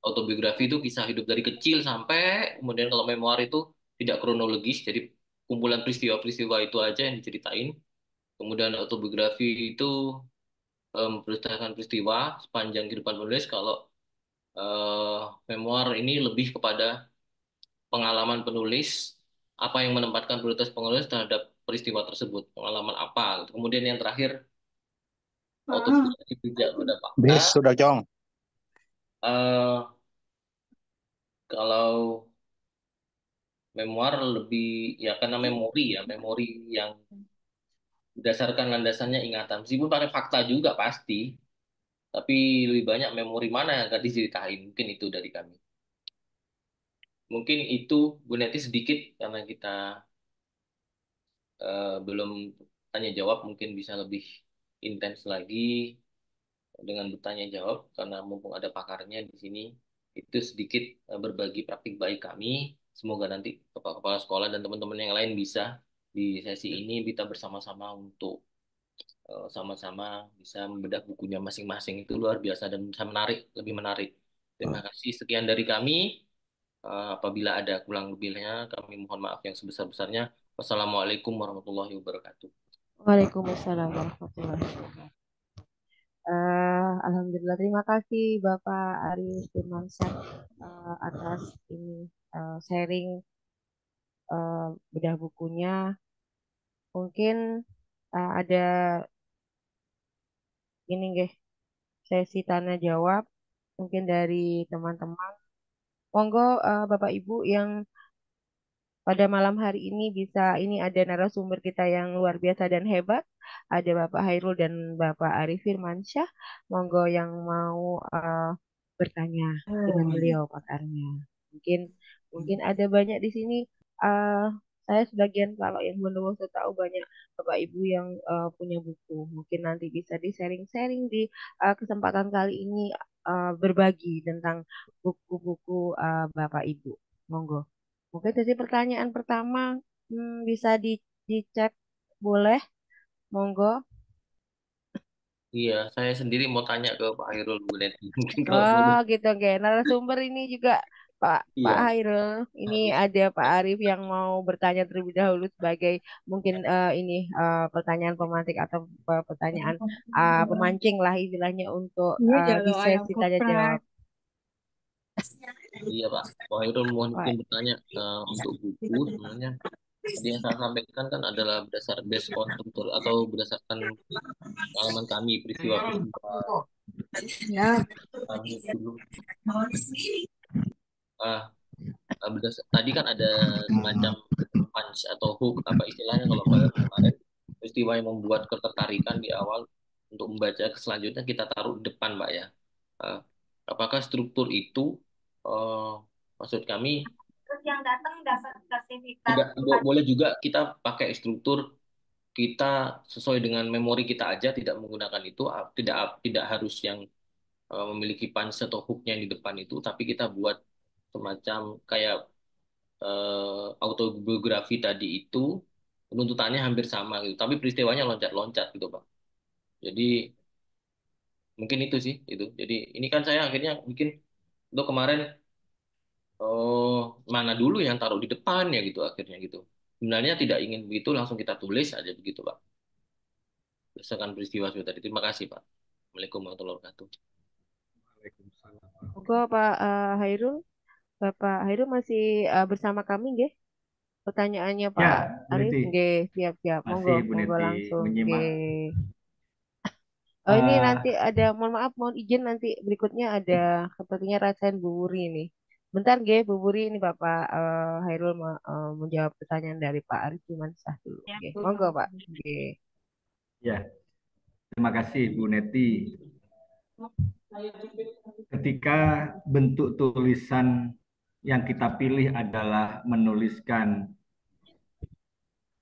autobiografi itu kisah hidup dari kecil sampai, kemudian kalau memoir itu tidak kronologis, jadi kumpulan peristiwa-peristiwa itu aja yang diceritain. Kemudian autobiografi itu berdasarkan peristiwa sepanjang kehidupan penulis. Kalau eh, memoir ini lebih kepada pengalaman penulis, apa yang menempatkan prioritas penulis terhadap peristiwa tersebut, pengalaman apa. Kemudian yang terakhir, autobiografi tidak pada fakta. Bis sudah Jong. Eh, kalau memoir lebih ya karena memori yang berdasarkan landasannya ingatan. Meskipun pakai fakta juga pasti, tapi lebih banyak memori mana yang akan diceritain. Mungkin itu dari kami. Mungkin itu Bu Neti sedikit karena kita belum tanya jawab, mungkin bisa lebih intens lagi dengan bertanya jawab karena mumpung ada pakarnya di sini. Itu sedikit berbagi praktik baik kami. Semoga nanti kepala-kepala sekolah dan teman-teman yang lain bisa di sesi ini kita bersama-sama untuk sama-sama bisa membedah bukunya masing-masing. Itu luar biasa dan bisa menarik, lebih menarik. Terima kasih. Sekian dari kami. Apabila ada kurang lebihnya, kami mohon maaf yang sebesar-besarnya. Wassalamualaikum warahmatullahi wabarakatuh. Waalaikumsalam warahmatullahi wabarakatuh. Alhamdulillah, terima kasih Bapak Arif Firmansyah atas ini sharing bedah bukunya. Mungkin ada ini nggih sesi tanya jawab mungkin dari teman-teman. Monggo Bapak Ibu yang pada malam hari ini bisa, ini ada narasumber kita yang luar biasa dan hebat. Ada Bapak Hairul dan Bapak Arif Firmansyah. Monggo yang mau bertanya dengan beliau pakarnya. Mungkin mungkin ada banyak di sini. eh, saya sebagian kalau yang bondowoso tahu banyak Bapak Ibu yang punya buku. Mungkin nanti bisa di sharing-sharing di kesempatan kali ini berbagi tentang buku-buku Bapak Ibu. Monggo. Mungkin dari pertanyaan pertama bisa dicek boleh, monggo. Iya, saya sendiri mau tanya ke Pak Hairul Bu Neti. Mungkin kalau Oh boleh. gitu oke. Narasumber ini juga Pak Iya, Hairul. Ini harus. ada Pak Arif yang mau bertanya terlebih dahulu sebagai mungkin ini pertanyaan pemantik atau pertanyaan pemancing lah istilahnya untuk Iya, di jalo ayam sesi tanya geprek. jawab. Iya Pak, Pak Hairul mohon Wah, izin bertanya untuk buku sebenarnya. Tadi yang saya sampaikan kan adalah based on struktur atau berdasarkan pengalaman kami peristiwa-peristiwa Ya. kami dulu. Ah, tadi kan ada semacam punch atau hook apa istilahnya kalau Pak Heru kemarin peristiwa yang membuat ketertarikan di awal untuk membaca ke selanjutnya kita taruh di depan Pak ya. Ah, apakah struktur itu eh, maksud kami Terus yang datang dapat sertifikat tidak boleh juga kita pakai struktur kita sesuai dengan memori kita aja tidak menggunakan itu tidak harus yang memiliki punch atau hooknya yang di depan itu tapi kita buat semacam kayak autobiografi tadi itu penuntutannya hampir sama gitu tapi peristiwanya loncat-loncat gitu Pak jadi mungkin itu sih itu jadi ini kan saya akhirnya bikin untuk kemarin oh mana dulu yang taruh di depan ya gitu akhirnya gitu sebenarnya tidak ingin begitu langsung kita tulis aja begitu Pak berdasarkan peristiwa seperti tadi terima kasih Pak Assalamualaikum warahmatullahi wabarakatuh. Monggo Pak Hairul. Bapak Hairul masih bersama kami nggih? Pertanyaannya Ya, Pak Bu Arif Neti, nggih, siap-siap. Monggo, masih Bu monggo Neti langsung menyimak. nggih. Oh ini nanti Eh, ada, mohon maaf, mohon izin nanti berikutnya ada sepertinya rasain Bu Wuri nih. Bentar nggih, Bu Wuri ini Bapak Hairul menjawab pertanyaan dari Pak Arif cuman sah dulu. Nggih. Monggo Pak. Nggih. ya, terima kasih Bu Neti. Ketika bentuk tulisan yang kita pilih adalah menuliskan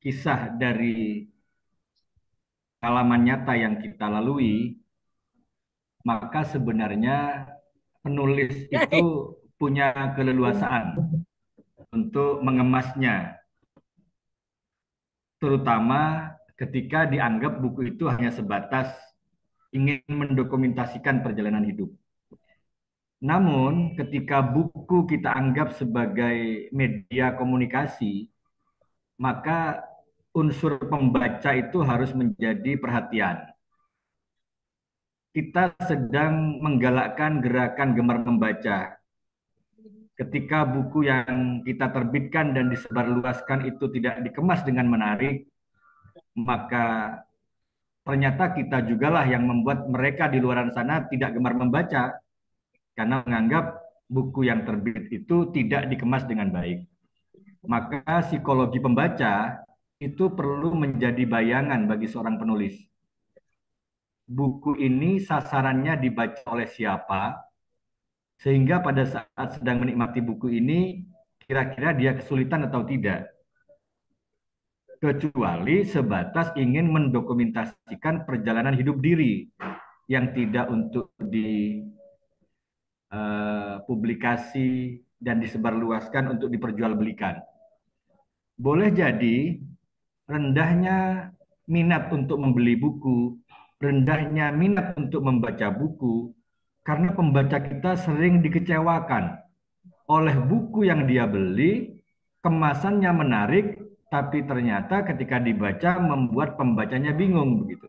kisah dari pengalaman nyata yang kita lalui, maka sebenarnya penulis itu punya keleluasaan untuk mengemasnya, terutama ketika dianggap buku itu hanya sebatas ingin mendokumentasikan perjalanan hidup. Namun, ketika buku kita anggap sebagai media komunikasi, maka unsur pembaca itu harus menjadi perhatian. Kita sedang menggalakkan gerakan gemar membaca. Ketika buku yang kita terbitkan dan disebarluaskan itu tidak dikemas dengan menarik, maka ternyata kita jugalah yang membuat mereka di luar sana tidak gemar membaca karena menganggap buku yang terbit itu tidak dikemas dengan baik. Maka psikologi pembaca itu perlu menjadi bayangan bagi seorang penulis. Buku ini sasarannya dibaca oleh siapa, sehingga pada saat sedang menikmati buku ini, kira-kira dia kesulitan atau tidak. Kecuali sebatas ingin mendokumentasikan perjalanan hidup diri yang tidak untuk dipublikasi dan disebarluaskan untuk diperjualbelikan. Boleh jadi rendahnya minat untuk membeli buku, rendahnya minat untuk membaca buku, karena pembaca kita sering dikecewakan oleh buku yang dia beli, kemasannya menarik, tapi ternyata ketika dibaca membuat pembacanya bingung begitu.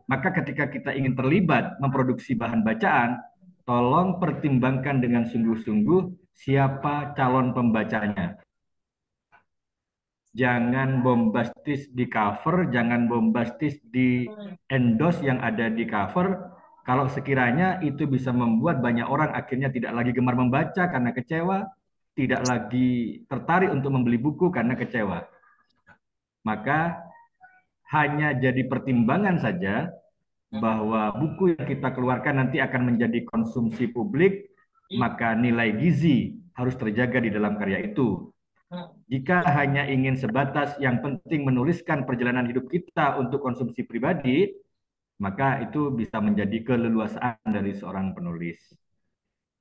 Maka ketika kita ingin terlibat memproduksi bahan bacaan, tolong pertimbangkan dengan sungguh-sungguh siapa calon pembacanya. Jangan bombastis di cover, jangan bombastis di endorse yang ada di cover. Kalau sekiranya itu bisa membuat banyak orang akhirnya tidak lagi gemar membaca karena kecewa, tidak lagi tertarik untuk membeli buku karena kecewa. Maka hanya jadi pertimbangan saja bahwa buku yang kita keluarkan nanti akan menjadi konsumsi publik, maka nilai gizi harus terjaga di dalam karya itu. Jika hanya ingin sebatas yang penting menuliskan perjalanan hidup kita untuk konsumsi pribadi, maka itu bisa menjadi keleluasaan dari seorang penulis.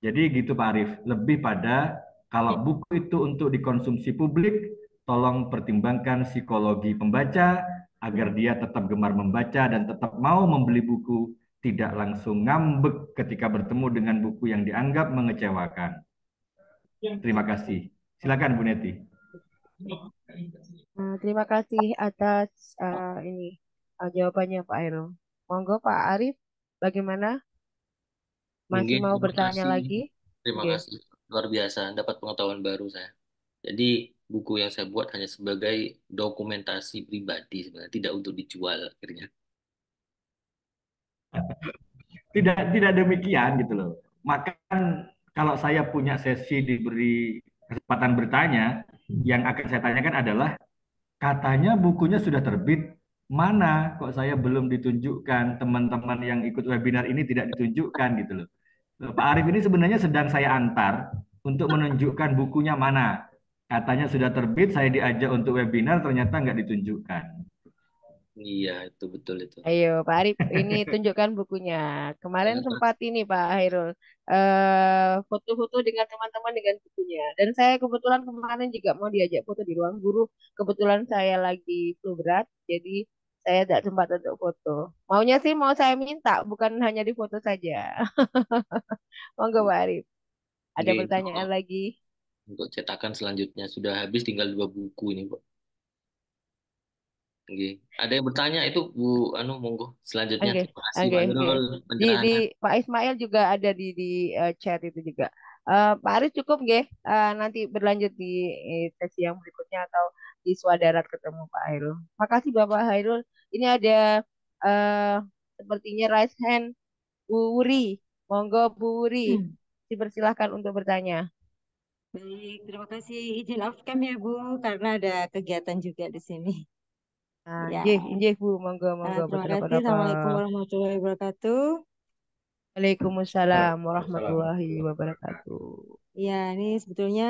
Jadi gitu Pak Arief, lebih pada kalau buku itu untuk dikonsumsi publik, tolong pertimbangkan psikologi pembaca agar dia tetap gemar membaca dan tetap mau membeli buku, tidak langsung ngambek ketika bertemu dengan buku yang dianggap mengecewakan. Terima kasih. Silakan Bu Neti. Terima kasih atas ini jawabannya Pak Hairul. Monggo Pak Arif, bagaimana? Masih Mungkin mau terima bertanya kasih lagi? terima Nggih. kasih luar biasa dapat pengetahuan baru saya jadi buku yang saya buat hanya sebagai dokumentasi pribadi sebenarnya, tidak untuk dijual akhirnya. Tidak demikian gitu loh. Maka kan kalau saya punya sesi diberi kesempatan bertanya, yang akan saya tanyakan adalah katanya bukunya sudah terbit, mana kok saya belum ditunjukkan, teman-teman yang ikut webinar ini tidak ditunjukkan gitu loh. Pak Arif ini sebenarnya sedang saya antar untuk menunjukkan bukunya mana. Katanya sudah terbit, saya diajak untuk webinar, ternyata nggak ditunjukkan. Iya, itu betul itu. Ayo, Pak Arif, ini tunjukkan bukunya. Kemarin Dengan sempat ini Pak Hairul, foto-foto dengan teman-teman dengan bukunya. Dan saya kebetulan kemarin juga mau diajak foto di ruang guru. Kebetulan saya lagi flu berat, jadi saya tidak sempat untuk foto. Maunya sih mau saya minta, bukan hanya di foto saja. Monggo Pak Arif, ada Oke, pertanyaan lagi? untuk cetakan selanjutnya sudah habis, tinggal 2 buku ini, Pak. Oke. Ada yang bertanya itu Bu Anu, monggo selanjutnya. Oke, Terima kasih oke, Pak oke. Irul Di pencerahannya. Pak Ismail juga ada di chat itu juga. Pak Aris cukup nggih. Nanti berlanjut di sesi yang berikutnya atau di Swadarat ketemu Pak Hairul. Makasih Bapak Hairul. Ini ada eh, sepertinya raise hand Bu Wuri. Monggo Bu Wuri, dipersilahkan untuk bertanya. Baik, terima kasih. Izin off cam ya Bu, karena ada kegiatan juga di sini. Ya, Nggih, nggih Bu, monggo monggo terima betul kasih. Assalamualaikum warahmatullahi wabarakatuh. Waalaikumsalam Assalamualaikum. warahmatullahi wabarakatuh. Ya, ini sebetulnya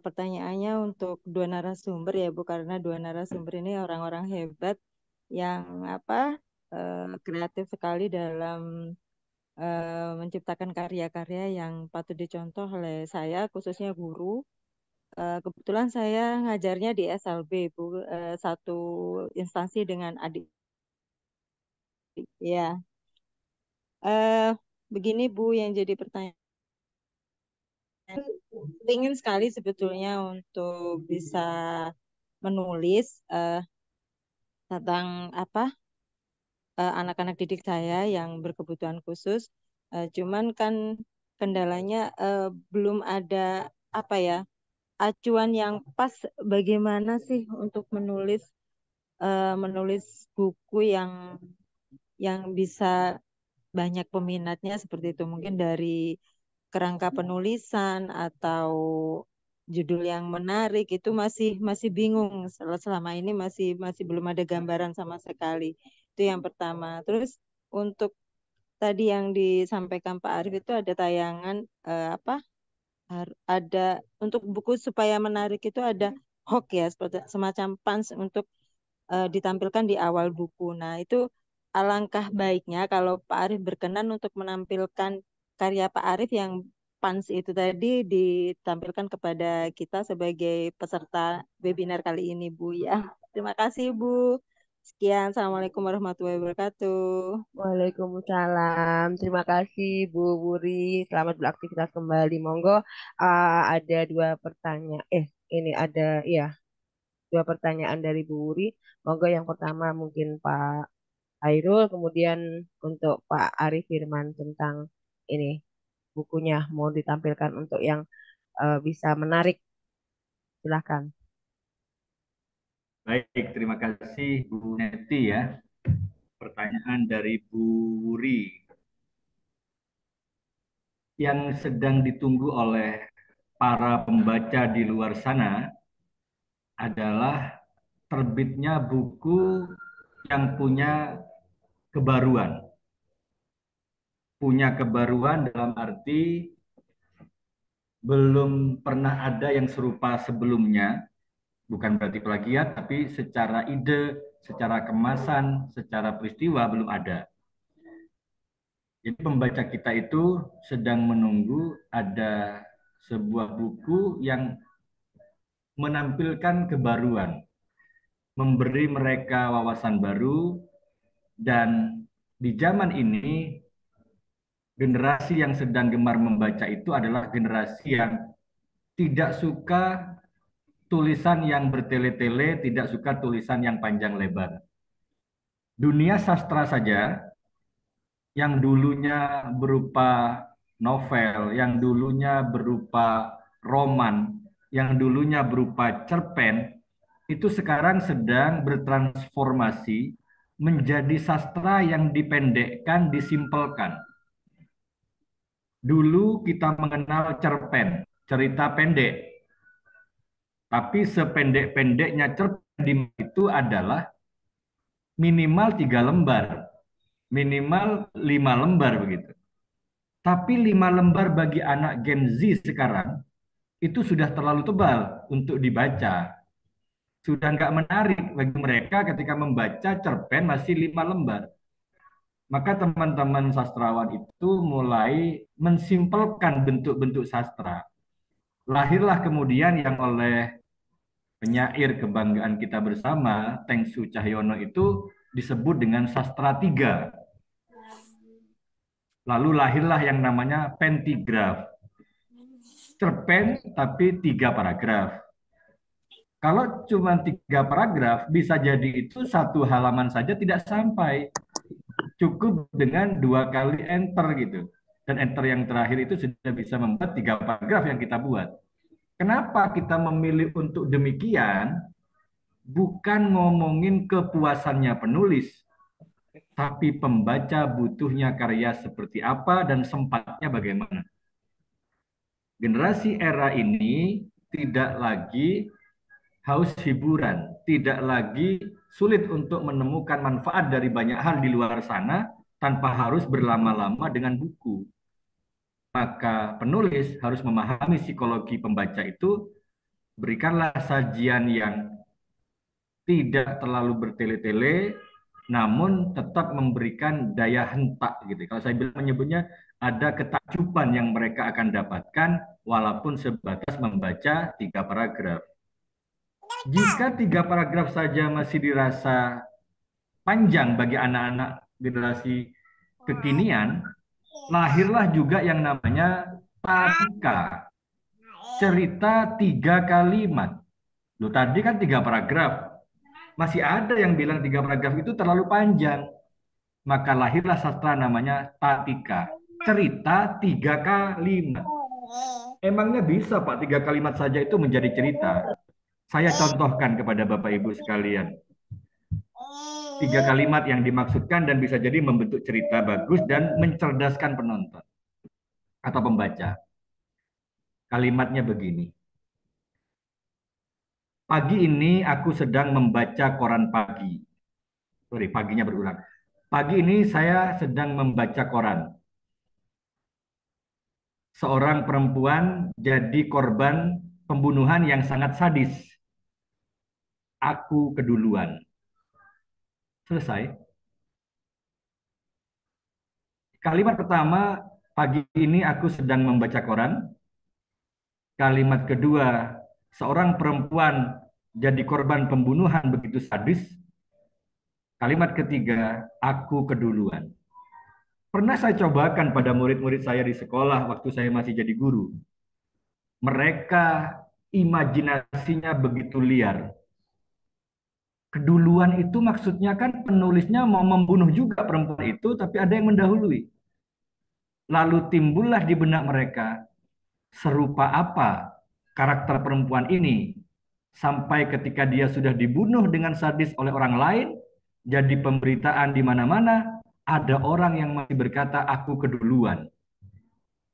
pertanyaannya untuk dua narasumber ya Bu, karena dua narasumber ini orang-orang hebat yang kreatif sekali dalam menciptakan karya-karya yang patut dicontoh oleh saya, khususnya guru. Kebetulan saya ngajarnya di SLB, Bu, satu instansi dengan adik. Ya, begini Bu, yang jadi pertanyaan, ingin sekali sebetulnya untuk bisa menulis tentang anak-anak didik saya yang berkebutuhan khusus. Cuman kan kendalanya belum ada acuan yang pas bagaimana sih untuk menulis buku yang bisa banyak peminatnya seperti itu, mungkin dari kerangka penulisan atau judul yang menarik itu masih masih bingung. Selama ini masih masih belum ada gambaran sama sekali. Itu yang pertama. Terus untuk tadi yang disampaikan Pak Arief itu ada tayangan ada untuk buku supaya menarik itu ada hook ya, seperti semacam punch untuk ditampilkan di awal buku. Nah, itu alangkah baiknya kalau Pak Arief berkenan untuk menampilkan karya Pak Arief yang punch itu tadi ditampilkan kepada kita sebagai peserta webinar kali ini, Bu ya. Terima kasih, Bu. Sekian, Assalamualaikum warahmatullahi wabarakatuh. Waalaikumsalam. Terima kasih Bu Wuri. Selamat beraktivitas kembali. Monggo ada dua pertanyaan. Ini ada ya dua pertanyaan dari Bu Wuri. Monggo yang pertama mungkin Pak Hairul, kemudian untuk Pak Arif Firman tentang ini bukunya mau ditampilkan untuk yang bisa menarik. Silahkan. Baik, terima kasih Bu Neti ya. Pertanyaan dari Bu Wuri. Yang sedang ditunggu oleh para pembaca di luar sana adalah terbitnya buku yang punya kebaruan. Punya kebaruan dalam arti belum pernah ada yang serupa sebelumnya, bukan berarti plagiat, tapi secara ide, secara kemasan, secara peristiwa belum ada. Jadi pembaca kita itu sedang menunggu ada sebuah buku yang menampilkan kebaruan, memberi mereka wawasan baru, dan di zaman ini generasi yang sedang gemar membaca itu adalah generasi yang tidak suka tulisan yang bertele-tele, tidak suka tulisan yang panjang lebar. Dunia sastra saja yang dulunya berupa novel, yang dulunya berupa roman, yang dulunya berupa cerpen itu sekarang sedang bertransformasi menjadi sastra yang dipendekkan, disimpelkan. Dulu kita mengenal cerpen, cerita pendek. Tapi sependek-pendeknya cerpen itu adalah minimal 3 lembar, minimal 5 lembar begitu. Tapi 5 lembar bagi anak Gen Z sekarang itu sudah terlalu tebal untuk dibaca. Sudah nggak menarik bagi mereka ketika membaca cerpen masih 5 lembar. Maka teman-teman sastrawan itu mulai mensimpelkan bentuk-bentuk sastra. Lahirlah kemudian yang oleh penyair kebanggaan kita bersama, Tengsu Cahyono itu disebut dengan sastra 3. Lalu lahirlah yang namanya pentigraf. Cerpen tapi 3 paragraf. Kalau cuma 3 paragraf, bisa jadi itu 1 halaman saja tidak sampai. Cukup dengan 2 kali enter gitu. Dan enter yang terakhir itu sudah bisa membuat 3 paragraf yang kita buat. Kenapa kita memilih untuk demikian? Bukan ngomongin kepuasannya penulis, tapi pembaca butuhnya karya seperti apa dan sempatnya bagaimana. Generasi era ini tidak lagi haus hiburan, tidak lagi sulit untuk menemukan manfaat dari banyak hal di luar sana tanpa harus berlama-lama dengan buku. Maka penulis harus memahami psikologi pembaca itu, berikanlah sajian yang tidak terlalu bertele-tele, namun tetap memberikan daya hentak gitu. Kalau saya bilang menyebutnya ada ketakjuban yang mereka akan dapatkan walaupun sebatas membaca 3 paragraf. Jika 3 paragraf saja masih dirasa panjang bagi anak-anak generasi kekinian, lahirlah juga yang namanya Tatika, cerita 3 kalimat. Loh, tadi kan 3 paragraf. Masih ada yang bilang 3 paragraf itu terlalu panjang. Maka lahirlah sastra namanya Tatika, cerita 3 kalimat. Emangnya bisa Pak 3 kalimat saja itu menjadi cerita? Saya contohkan kepada Bapak Ibu sekalian. 3 kalimat yang dimaksudkan dan bisa jadi membentuk cerita bagus dan mencerdaskan penonton atau pembaca. Kalimatnya begini. Pagi ini aku sedang membaca koran pagi. Sorry, paginya berulang. Pagi ini saya sedang membaca koran. Seorang perempuan jadi korban pembunuhan yang sangat sadis. Aku keduluan. Selesai. Kalimat pertama, pagi ini aku sedang membaca koran. Kalimat kedua, seorang perempuan jadi korban pembunuhan begitu sadis. Kalimat ketiga, aku keduluan. Pernah saya cobakan pada murid-murid saya di sekolah waktu saya masih jadi guru. Mereka imajinasinya begitu liar. Keduluan itu maksudnya kan penulisnya mau membunuh juga perempuan itu, tapi ada yang mendahului. Lalu timbullah di benak mereka, serupa apa karakter perempuan ini, sampai ketika dia sudah dibunuh dengan sadis oleh orang lain, jadi pemberitaan di mana-mana, ada orang yang masih berkata, aku keduluan.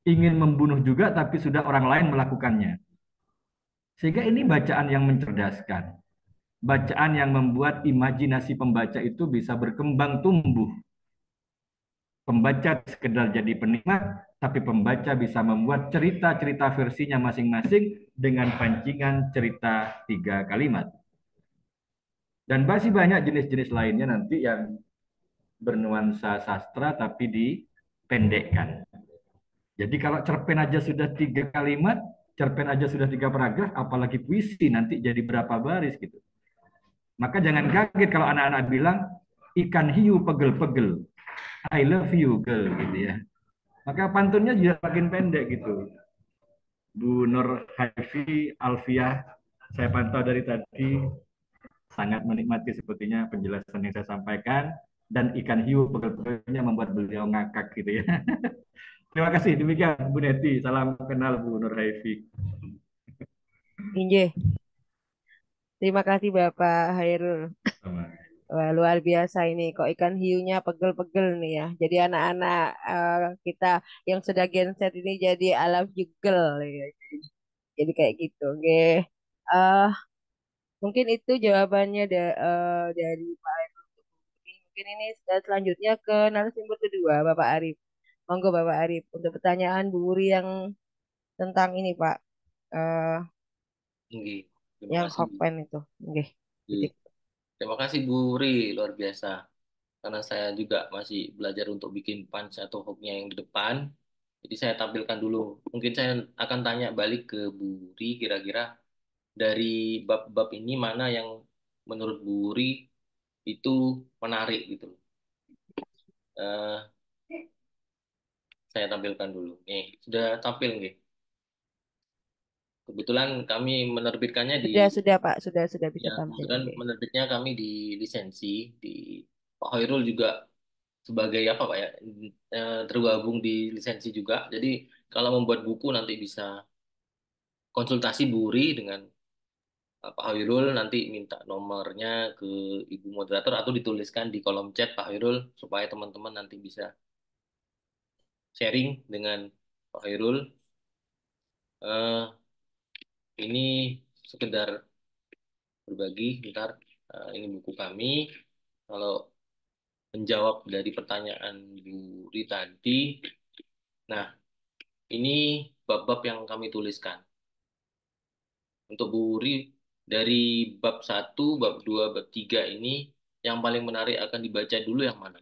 Ingin membunuh juga, tapi sudah orang lain melakukannya. Sehingga ini bacaan yang mencerdaskan. Bacaan yang membuat imajinasi pembaca itu bisa berkembang tumbuh. Pembaca sekedar jadi penikmat, tapi pembaca bisa membuat cerita-cerita versinya masing-masing dengan pancingan cerita 3 kalimat. Dan masih banyak jenis-jenis lainnya nanti yang bernuansa sastra tapi dipendekkan. Jadi kalau cerpen aja sudah 3 kalimat, cerpen aja sudah 3 paragraf, apalagi puisi nanti jadi berapa baris gitu. Maka jangan kaget kalau anak-anak bilang, ikan hiu pegel-pegel, I love you girl gitu ya. Maka pantunnya juga makin pendek gitu. Bu Nur Haifi Alfiah, saya pantau dari tadi, sangat menikmati sepertinya penjelasan yang saya sampaikan, dan ikan hiu pegel-pegelnya membuat beliau ngakak gitu ya. Terima kasih, demikian Bu Neti. Salam kenal Bu Nur Haifi. Injih. Terima kasih Bapak Hairul. Wah, luar biasa ini. Kok ikan hiunya pegel-pegel nih ya. Jadi anak-anak kita yang sudah Gen Z ini jadi I love you girl ya. Jadi kayak gitu. Oke. Eh, mungkin itu jawabannya dari Pak Hairul untuk ini. Mungkin ini selanjutnya ke narasumber kedua, Bapak Arif. Monggo Bapak Arif untuk pertanyaan Bu Wuri yang tentang ini Pak. Eh, Nggih. Terima yang kasih. Hokpen itu. Oke. Nggih. Terima kasih Bu Ri, luar biasa. Karena saya juga masih belajar untuk bikin punch atau hooknya yang di depan. Jadi saya tampilkan dulu. Mungkin saya akan tanya balik ke Bu Ri, kira-kira dari bab-bab ini mana yang menurut Bu Ri itu menarik gitu. Eh, saya tampilkan dulu. Nih, sudah tampil nih. Kebetulan kami menerbitkannya di Sudah Pak, sudah bisa ya, tampil. kebetulan Oke. menerbitnya kami di lisensi di Pak Hoirul juga sebagai apa Pak ya tergabung di lisensi juga. Jadi kalau membuat buku nanti bisa konsultasi Buri dengan Pak Hoirul nanti minta nomornya ke Ibu moderator atau dituliskan di kolom chat Pak Hoirul supaya teman-teman nanti bisa sharing dengan Pak Hoirul. Eh, ini sekedar berbagi, bentar. Ini buku kami. Kalau menjawab dari pertanyaan Buri tadi, nah ini bab-bab yang kami tuliskan. Untuk Bu Wuri, dari bab satu, bab 2, bab 3 ini, yang paling menarik akan dibaca dulu yang mana?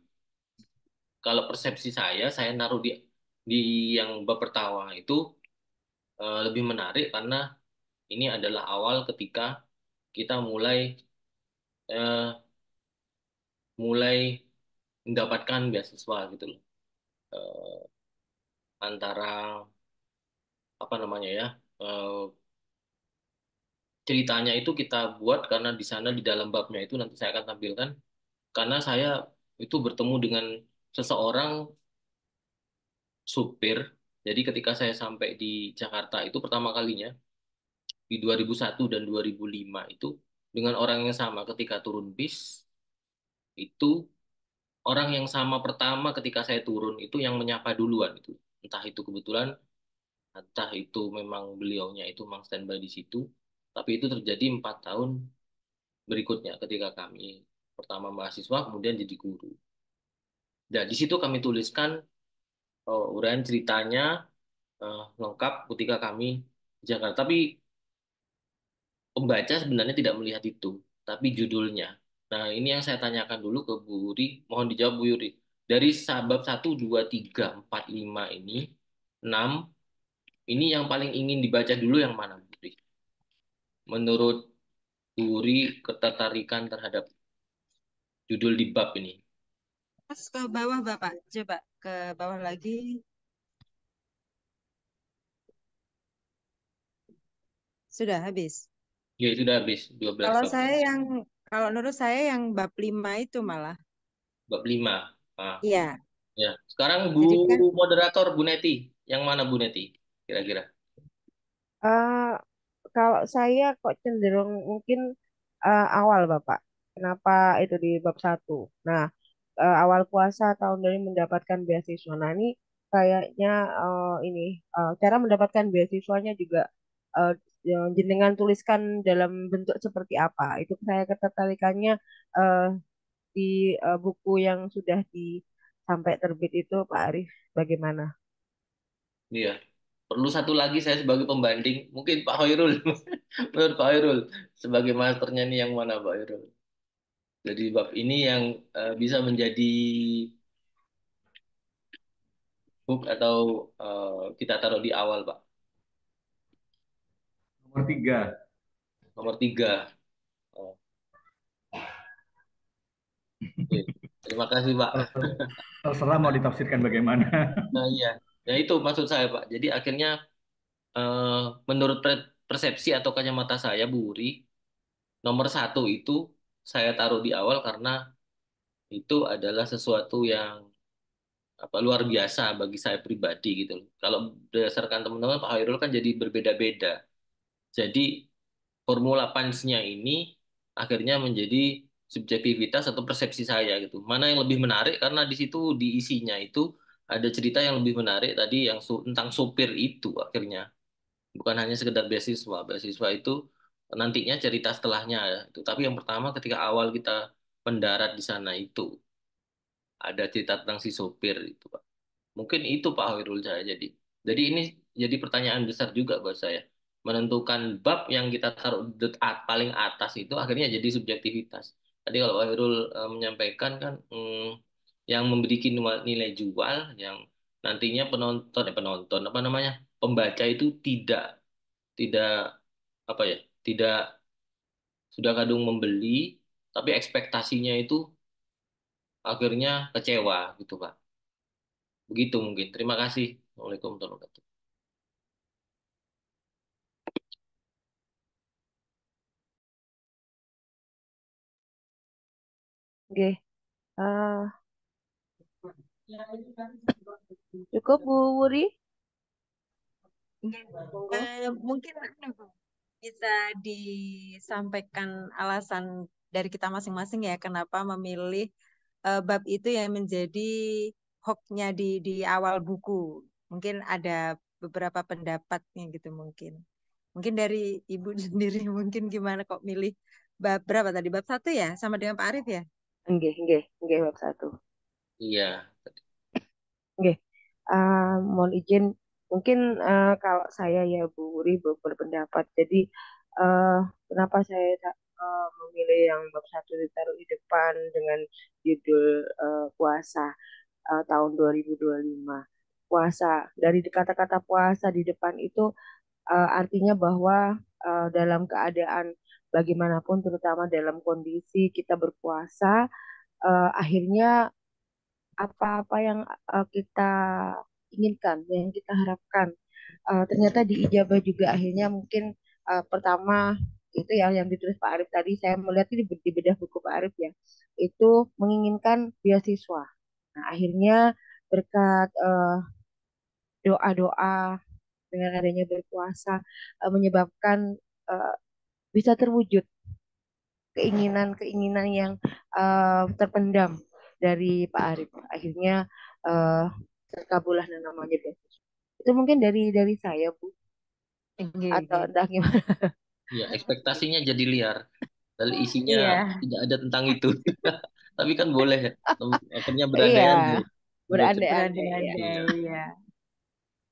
Kalau persepsi saya naruh di yang bab pertama itu lebih menarik karena ini adalah awal ketika kita eh, mulai mendapatkan beasiswa gitu loh. Eh, antara apa namanya ya? eh, ceritanya itu kita buat karena di sana di dalam babnya itu nanti saya akan tampilkan karena saya itu bertemu dengan seseorang supir. Jadi ketika saya sampai di Jakarta itu pertama kalinya di 2001 dan 2005 itu dengan orang yang sama ketika turun bis itu orang yang sama pertama ketika saya turun itu yang menyapa duluan itu. Entah itu kebetulan, entah itu memang beliaunya itu memang standby di situ. Tapi itu terjadi 4 tahun berikutnya ketika kami pertama mahasiswa kemudian jadi guru. Dan di situ kami tuliskan uraian ceritanya lengkap ketika kami di Jakarta. Tapi pembaca sebenarnya tidak melihat itu, tapi judulnya. Nah, ini yang saya tanyakan dulu ke Bu Yuri. Mohon dijawab Bu Yuri. Dari sabab 1, 2, 3, 4, 5 ini, 6, ini yang paling ingin dibaca dulu yang mana, Bu Yuri? Menurut Bu Yuri, ketertarikan terhadap judul di bab ini. Terus ke bawah Bapak, coba ke bawah lagi. Sudah habis. Ya, sudah habis 12 Kalau bab. saya yang kalau menurut saya yang bab 5 itu malah. Bab 5. Nah, Iya. ya. Sekarang Bu Jadi kan moderator Bu Neti. Yang mana Bu Neti? Kira-kira. Eh, kalau saya kok cenderung mungkin awal Bapak. Kenapa itu di bab satu? Nah, awal puasa tahun ini mendapatkan beasiswa. Nah, ini kayaknya ini cara mendapatkan beasiswanya juga eh, yang jenengan tuliskan dalam bentuk seperti apa. Itu saya ketertarikannya eh, di buku yang sudah sampai terbit itu Pak Arif bagaimana? Iya. Perlu satu lagi saya sebagai pembanding. Mungkin Pak Hoirul. Menurut Pak Hoirul. Sebagai masternya nih yang mana Pak Hoirul? Jadi bab ini yang bisa menjadi hook atau kita taruh di awal Pak. Nomor 3. Nomor 3. Oh, oke. Terima kasih Pak. Terserah mau ditafsirkan bagaimana. Nah iya. Ya itu maksud saya Pak. Jadi akhirnya eh, menurut persepsi atau kacamata saya Bu Uri, nomor 1 itu saya taruh di awal karena itu adalah sesuatu yang apa luar biasa bagi saya pribadi gitu loh. Kalau berdasarkan teman-teman Pak Hairul kan jadi berbeda-beda. Jadi formula punch-nya ini akhirnya menjadi subjektivitas atau persepsi saya gitu. Mana yang lebih menarik karena di situ di isinya itu ada cerita yang lebih menarik tadi yang tentang sopir itu akhirnya. Bukan hanya sekedar beasiswa. Beasiswa itu nantinya cerita setelahnya ya. Itu. Tapi yang pertama ketika awal kita mendarat di sana itu ada cerita tentang si sopir itu, Pak. Mungkin itu Pak Hoirul saya jadi. Jadi ini jadi pertanyaan besar juga buat saya. Menentukan bab yang kita taruh paling atas itu akhirnya jadi subjektivitas. Tadi kalau Pak Hoirul menyampaikan kan yang memiliki nilai jual yang nantinya penonton apa namanya pembaca itu tidak tidak apa ya tidak sudah kadung membeli tapi ekspektasinya itu akhirnya kecewa gitu Pak. Begitu mungkin. Terima kasih. Assalamualaikum warahmatullahi wabarakatuh. Oke, cukup Bu Wuri, monggo. Mungkin bisa disampaikan alasan dari kita masing-masing ya kenapa memilih bab itu yang menjadi hooknya di awal buku. Mungkin ada beberapa pendapatnya gitu mungkin. Mungkin dari Ibu sendiri mungkin gimana kok milih bab berapa tadi? Bab 1 ya sama dengan Pak Arif ya? Nggih, bab 1. Iya. Nggih. Mohon izin, mungkin kalau saya ya Bu Wuri berpendapat. Jadi kenapa saya memilih yang bab 1 ditaruh di depan dengan judul puasa tahun 2025. Puasa, dari kata-kata puasa di depan itu artinya bahwa dalam keadaan bagaimanapun, terutama dalam kondisi kita berpuasa, akhirnya apa-apa yang kita inginkan, yang kita harapkan, ternyata diijabah juga akhirnya. Mungkin pertama itu yang ditulis Pak Arif tadi, saya melihat ini di bedah buku Pak Arif ya, itu menginginkan beasiswa. Nah, akhirnya berkat doa-doa dengan adanya berpuasa menyebabkan eh, bisa terwujud keinginan-keinginan yang terpendam dari Pak Arif. Akhirnya eh, terkabullah namanya beasiswa. Itu mungkin dari saya Bu, atau entah gimana. Iya, ekspektasinya jadi liar. Lalu isinya Iya. tidak ada tentang itu. Tapi kan boleh ya. Akhirnya Iya, berandai-andai. Membaca. berandai-andai ya. Berandai-andai ya.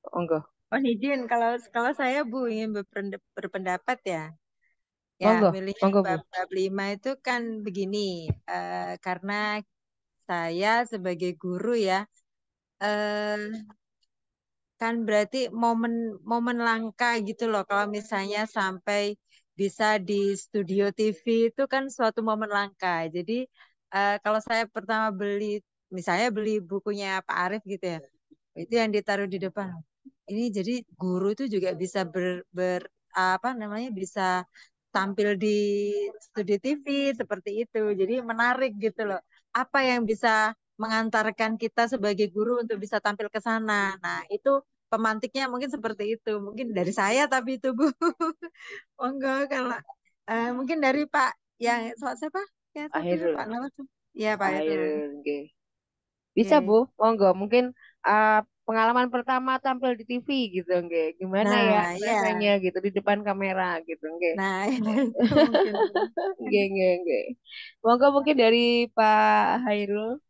Monggo, Oh izin kalau saya Bu ingin berpendapat ya. Ya, monggo, milih yang monggo Bu. bab 5 itu kan begini, karena saya sebagai guru ya, eh, kan berarti momen momen langka gitu loh. Kalau misalnya sampai bisa di studio TV itu kan suatu momen langka. Jadi kalau saya pertama misalnya beli bukunya Pak Arif gitu ya, itu yang ditaruh di depan. Ini jadi guru itu juga bisa apa namanya bisa tampil di studio TV seperti itu. Jadi menarik gitu loh. Apa yang bisa mengantarkan kita sebagai guru untuk bisa tampil ke sana. Nah, itu pemantiknya mungkin seperti itu. Mungkin dari saya tapi itu Bu. Monggo kalau mungkin dari Pak yang siapa? Yang satunya Akhirul, Pak nama tuh. Ya, Pak Irul. Akhirul, nggih. Bisa Oke. Bu, monggo. Mungkin pengalaman pertama tampil di TV gitu, nggih. Gimana ya Nah, ya. rasanya gitu di depan kamera gitu, nggih. Nah, itu mungkin. Nggih. Monggo mungkin dari Pak Hairul.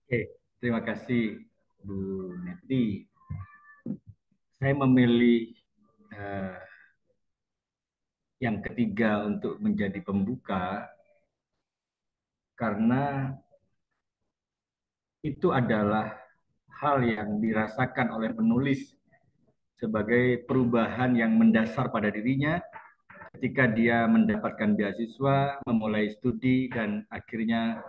Oke, terima kasih Bu Neti. Saya memilih eh, yang ketiga untuk menjadi pembuka karena itu adalah hal yang dirasakan oleh penulis sebagai perubahan yang mendasar pada dirinya ketika dia mendapatkan beasiswa, memulai studi, dan akhirnya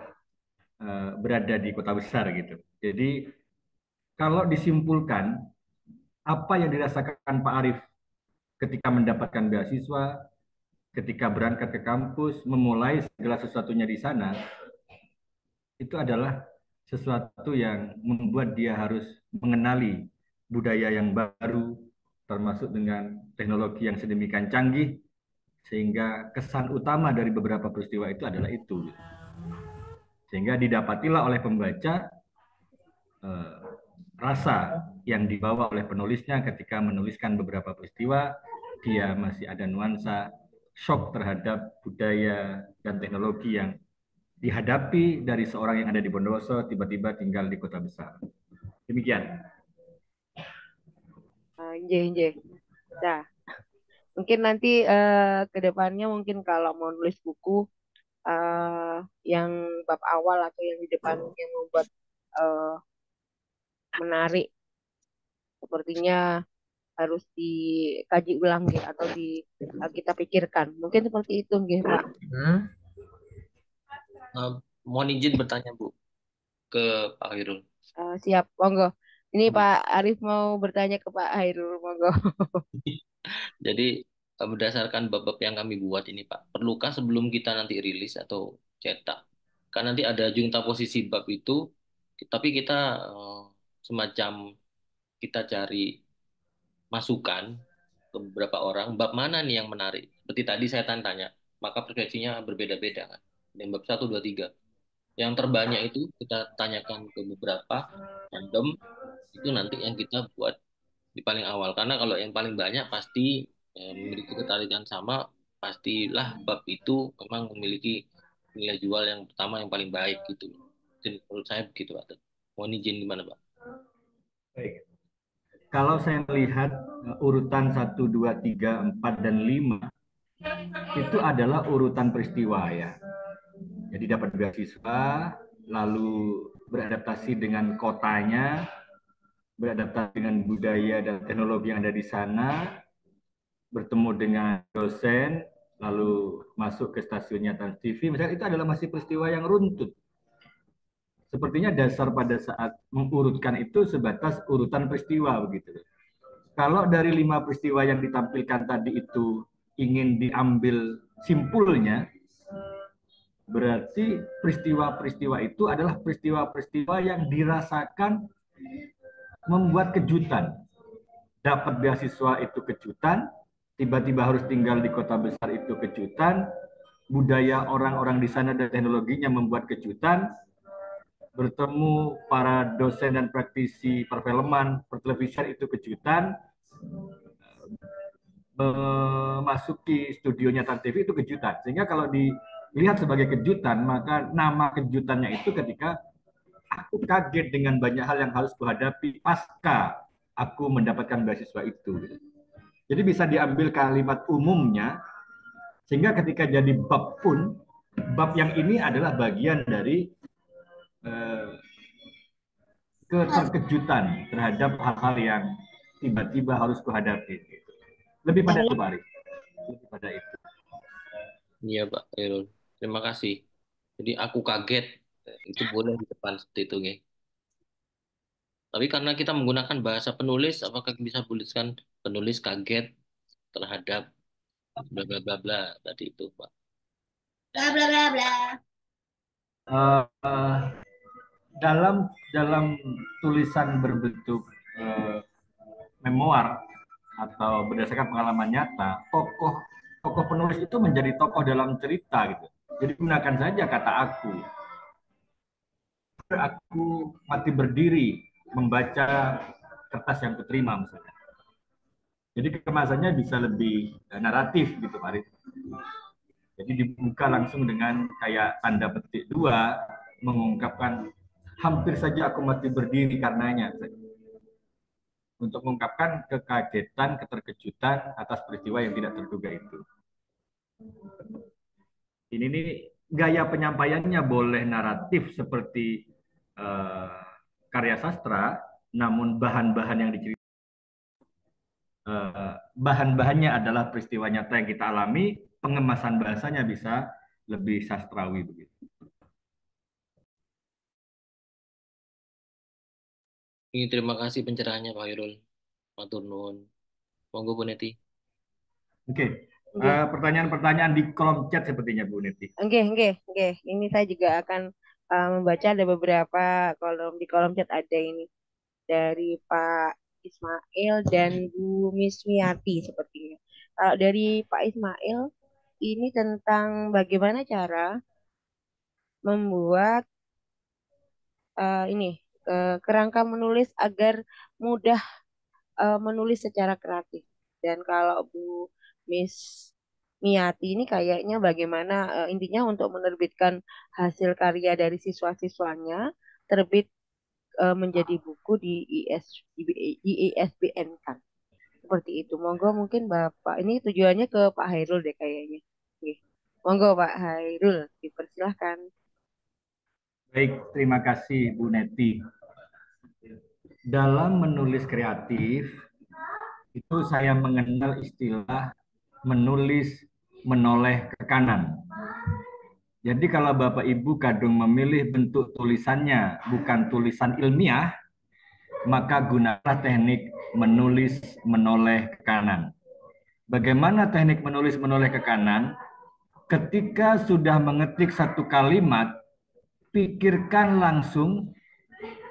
berada di kota besar gitu. Jadi kalau disimpulkan apa yang dirasakan Pak Arif ketika mendapatkan beasiswa, ketika berangkat ke kampus, memulai segala sesuatunya di sana, itu adalah sesuatu yang membuat dia harus mengenali budaya yang baru, termasuk dengan teknologi yang sedemikian canggih, Sehingga kesan utama dari beberapa peristiwa itu adalah itu. Sehingga didapatilah oleh pembaca eh, rasa yang dibawa oleh penulisnya ketika menuliskan beberapa peristiwa, dia masih ada nuansa shock terhadap budaya dan teknologi yang dihadapi dari seorang yang ada di Bondowoso tiba-tiba tinggal di kota besar. Demikian. Nggih. Nah, mungkin nanti ke depannya mungkin kalau mau nulis buku yang bab awal atau yang di depan yang membuat eh, menarik, sepertinya harus dikaji ulang gitu atau kita pikirkan. Mungkin seperti itu nggih, Pak. Mohon izin bertanya Bu ke Pak Hairul. Siap, monggo. Ini Pak Arif mau bertanya ke Pak Hairul, monggo. Jadi berdasarkan bab-bab yang kami buat ini Pak, perlukah sebelum kita nanti rilis atau cetak? Kan nanti ada jungta posisi bab itu, tapi kita semacam kita cari masukan ke beberapa orang, bab mana nih yang menarik? Seperti tadi saya tanya, maka persepsinya berbeda-beda kan. Dan bab 1, 2, 3. Yang terbanyak itu kita tanyakan ke beberapa random, itu nanti yang kita buat di paling awal. Karena kalau yang paling banyak pasti memiliki ketertarikan sama, pastilah bab itu memang memiliki nilai jual yang pertama yang paling baik gitu. Jadi menurut saya begitu Pak. Mohon izin gimana Pak? Baik. Kalau saya melihat urutan 1, 2, 3, 4, dan 5 itu adalah urutan peristiwa ya. Jadi dapat beasiswa, lalu beradaptasi dengan kotanya, beradaptasi dengan budaya dan teknologi yang ada di sana, bertemu dengan dosen, lalu masuk ke stasiunnya Trans TV, misalnya itu adalah masih peristiwa yang runtut. Sepertinya dasar pada saat mengurutkan itu sebatas urutan peristiwa begitu. Kalau dari 5 peristiwa yang ditampilkan tadi itu ingin diambil simpulnya, berarti peristiwa-peristiwa itu adalah peristiwa-peristiwa yang dirasakan membuat kejutan. Dapat beasiswa itu kejutan, tiba-tiba harus tinggal di kota besar itu kejutan, budaya orang-orang di sana dan teknologinya membuat kejutan, bertemu para dosen dan praktisi perfilman, pertelevisian itu kejutan, memasuki studionya Trans TV itu kejutan. Sehingga kalau dilihat sebagai kejutan, maka nama kejutannya itu ketika aku kaget dengan banyak hal yang harus kuhadapi pasca aku mendapatkan beasiswa itu. Jadi bisa diambil kalimat umumnya, sehingga ketika jadi bab pun, bab yang ini adalah bagian dari eh, keterkejutan terhadap hal-hal yang tiba-tiba harus kuhadapi. Lebih pada itu, Pak Ari. Lebih pada itu. Iya Pak Hairul. Terima kasih. Jadi aku kaget, itu boleh di depan seperti itu nggih. Tapi karena kita menggunakan bahasa penulis, apakah bisa tuliskan penulis kaget terhadap bla bla bla bla tadi itu, Pak? Bla bla bla bla. Uh, dalam dalam tulisan berbentuk memoir atau berdasarkan pengalaman nyata, tokoh tokoh penulis itu menjadi tokoh dalam cerita gitu. Jadi gunakan saja kata aku. Aku mati berdiri membaca kertas yang kuterima misalnya. Jadi kemasannya bisa lebih naratif gitu Pak Arif. Jadi dibuka langsung dengan kayak tanda petik 2 mengungkapkan hampir saja aku mati berdiri karenanya. Untuk mengungkapkan kekagetan, keterkejutan atas peristiwa yang tidak terduga itu. Ini nih gaya penyampaiannya boleh naratif seperti karya sastra, namun bahan-bahan yang diceritakan bahan-bahannya adalah peristiwa nyata yang kita alami, pengemasan bahasanya bisa lebih sastrawi begitu. Ini terima kasih pencerahannya Pak Hairul. Matur nuwun. Monggo Bu Neti. Oke, pertanyaan-pertanyaan di kolom chat sepertinya Bu Neti. Oke. Ini saya juga akan membaca ada beberapa di kolom chat ada ini dari Pak Ismail dan Bu Mismiati sepertinya. Kalau dari Pak Ismail, ini tentang bagaimana cara membuat ini kerangka menulis agar mudah menulis secara kreatif. Dan kalau Bu Miss Miati ini kayaknya bagaimana intinya untuk menerbitkan hasil karya dari siswa-siswanya terbit menjadi buku di ISBN kan. Seperti itu. Monggo mungkin Bapak ini tujuannya ke Pak Hairul deh kayaknya. Oke. Monggo Pak Hairul, dipersilahkan. Baik, terima kasih Bu Neti. Dalam menulis kreatif, itu saya mengenal istilah menulis menoleh ke kanan. Jadi kalau Bapak Ibu kadung memilih bentuk tulisannya bukan tulisan ilmiah, maka gunakanlah teknik menulis menoleh ke kanan. Bagaimana teknik menulis menoleh ke kanan? Ketika sudah mengetik satu kalimat, pikirkan langsung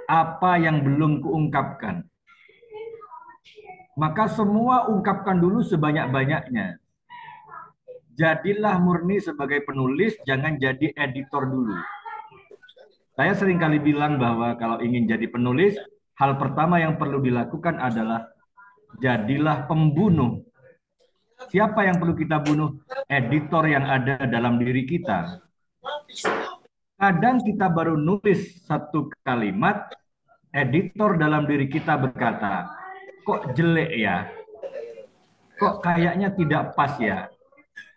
apa yang belum kuungkapkan. Maka semua ungkapkan dulu sebanyak-banyaknya. Jadilah murni sebagai penulis, jangan jadi editor dulu. Saya sering kali bilang bahwa kalau ingin jadi penulis, hal pertama yang perlu dilakukan adalah jadilah pembunuh. Siapa yang perlu kita bunuh? Editor yang ada dalam diri kita. Kadang kita baru nulis satu kalimat, editor dalam diri kita berkata, kok jelek ya? Kok kayaknya tidak pas ya?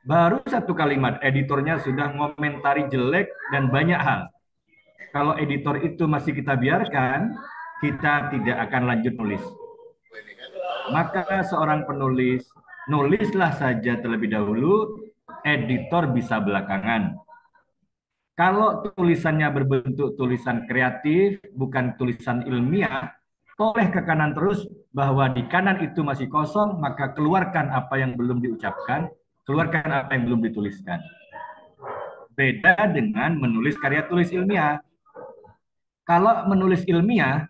Baru satu kalimat, editornya sudah ngomentari jelek dan banyak hal. Kalau editor itu masih kita biarkan, kita tidak akan lanjut nulis. Maka seorang penulis, nulislah saja terlebih dahulu, editor bisa belakangan. Kalau tulisannya berbentuk tulisan kreatif, bukan tulisan ilmiah, toleh ke kanan terus bahwa di kanan itu masih kosong, maka keluarkan apa yang belum diucapkan, keluarkan apa yang belum dituliskan. Beda dengan menulis karya tulis ilmiah. Kalau menulis ilmiah,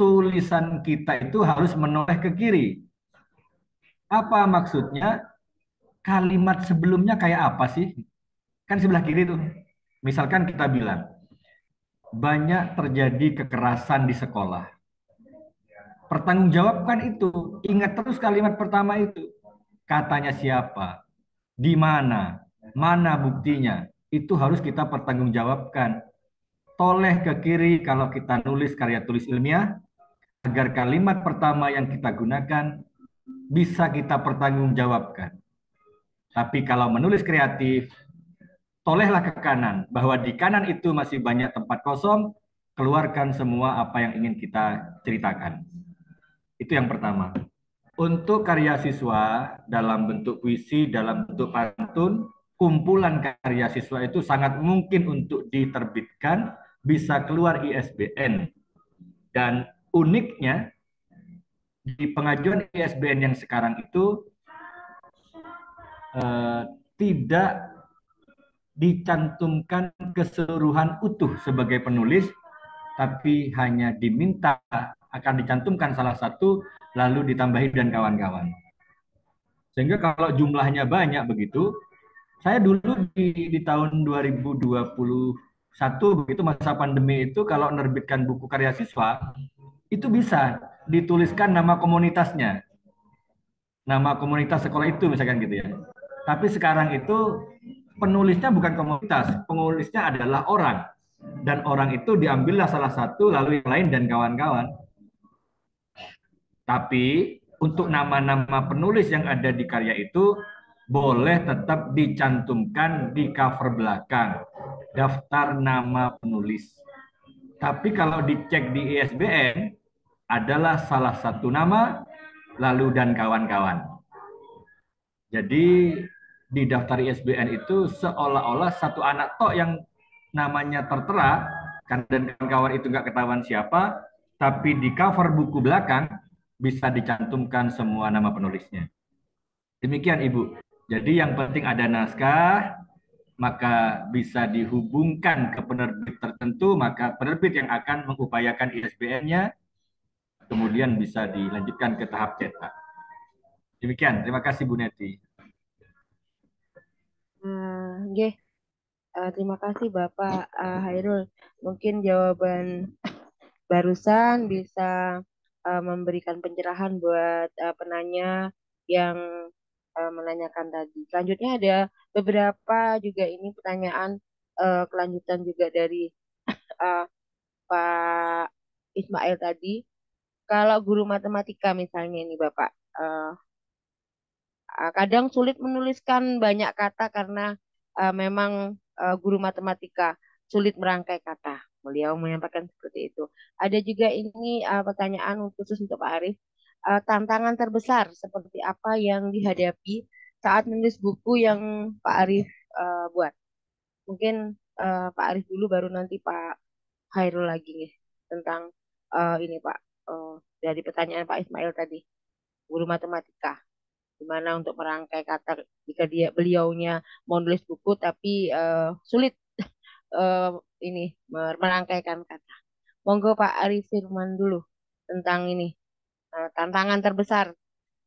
tulisan kita itu harus menoleh ke kiri. Apa maksudnya? Kalimat sebelumnya kayak apa sih? Kan sebelah kiri tuh. Misalkan kita bilang, banyak terjadi kekerasan di sekolah. Pertanggungjawabkan itu. Ingat terus kalimat pertama itu. Katanya siapa? Di mana? Mana buktinya? Itu harus kita pertanggungjawabkan. Toleh ke kiri kalau kita nulis karya tulis ilmiah, agar kalimat pertama yang kita gunakan bisa kita pertanggungjawabkan. Tapi kalau menulis kreatif, tolehlah ke kanan, bahwa di kanan itu masih banyak tempat kosong, keluarkan semua apa yang ingin kita ceritakan. Itu yang pertama. Untuk karya siswa dalam bentuk puisi, dalam bentuk pantun, kumpulan karya siswa itu sangat mungkin untuk diterbitkan, bisa keluar ISBN. Dan uniknya, di pengajuan ISBN yang sekarang itu tidak dicantumkan keseluruhan utuh sebagai penulis, tapi hanya diminta akan dicantumkan salah satu, lalu ditambahi dan kawan-kawan. Sehingga kalau jumlahnya banyak begitu, saya dulu di tahun 2021 begitu masa pandemi itu kalau menerbitkan buku karya siswa, itu bisa dituliskan nama komunitasnya. Nama komunitas sekolah itu misalkan gitu ya. Tapi sekarang itu penulisnya bukan komunitas, penulisnya adalah orang. Dan orang itu diambillah salah satu, lalu yang lain dan kawan-kawan. Tapi untuk nama-nama penulis yang ada di karya itu, boleh tetap dicantumkan di cover belakang, daftar nama penulis. Tapi kalau dicek di ISBN, adalah salah satu nama, lalu dan kawan-kawan. Jadi di daftar ISBN itu seolah-olah satu anak tok yang namanya tertera, dan kawan-kawan itu nggak ketahuan siapa, tapi di cover buku belakang bisa dicantumkan semua nama penulisnya. Demikian Ibu. Jadi yang penting ada naskah, maka bisa dihubungkan ke penerbit tertentu, maka penerbit yang akan mengupayakan ISBN-nya, kemudian bisa dilanjutkan ke tahap cetak. Demikian, terima kasih Bu Neti. nggih, terima kasih Bapak Hairul. Mungkin jawaban barusan bisa memberikan pencerahan buat penanya yang menanyakan tadi. Selanjutnya ada beberapa juga ini pertanyaan kelanjutan juga dari eh, Pak Ismail tadi. Kalau guru matematika misalnya ini Bapak, eh, kadang sulit menuliskan banyak kata karena memang guru matematika sulit merangkai kata. Beliau menyampaikan seperti itu. Ada juga ini pertanyaan khusus untuk Pak Arif. Tantangan terbesar seperti apa yang dihadapi saat menulis buku yang Pak Arif buat? Mungkin Pak Arif dulu baru nanti Pak Hairul lagi nih tentang ini Pak dari pertanyaan Pak Ismail tadi, guru matematika gimana untuk merangkai kata jika beliaunya mau nulis buku tapi sulit eh, ini merangkaikan kata. Monggo Pak Arif Firman dulu tentang ini tantangan terbesar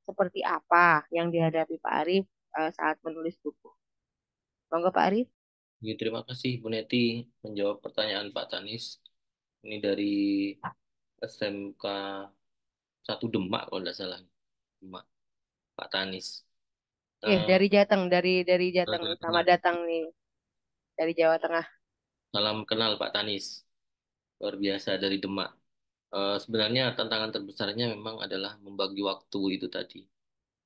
seperti apa yang dihadapi Pak Arif saat menulis buku. Monggo Pak Arif. Ya, terima kasih Bu Neti menjawab pertanyaan Pak Tanis. Ini dari SMK 1 Demak kalau tidak salah. Demak, Pak Tanis. Eh, Dari Jateng, dari Jateng, sama eh, datang nih dari Jawa Tengah. Salam kenal Pak Tanis. Luar biasa dari Demak. Sebenarnya tantangan terbesarnya memang adalah membagi waktu itu tadi.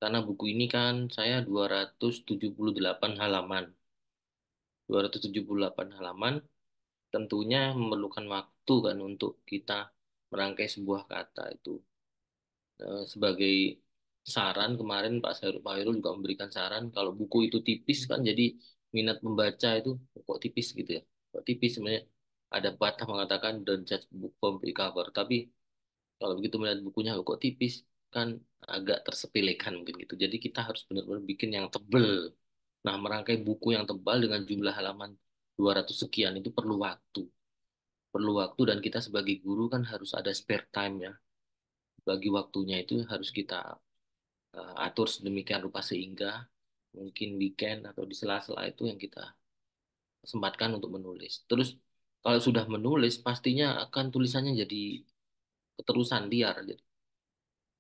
Karena buku ini kan saya 278 halaman. 278 halaman tentunya memerlukan waktu kan untuk kita merangkai sebuah kata itu. Sebagai saran kemarin Pak Hairul juga memberikan saran kalau buku itu tipis kan jadi minat membaca itu kok tipis gitu ya. Kok tipis sebenarnya ada patah mengatakan don't judge book from the cover. Tapi kalau begitu melihat bukunya kok tipis kan agak tersepelekan mungkin gitu. Jadi kita harus benar-benar bikin yang tebel. Nah, merangkai buku yang tebal dengan jumlah halaman 200 sekian itu perlu waktu. Perlu waktu dan kita sebagai guru kan harus ada spare time ya. Bagi waktunya itu harus kita atur sedemikian rupa sehingga mungkin weekend atau di sela-sela itu yang kita sempatkan untuk menulis. Terus kalau sudah menulis pastinya akan tulisannya jadi keterusan liar. Jadi,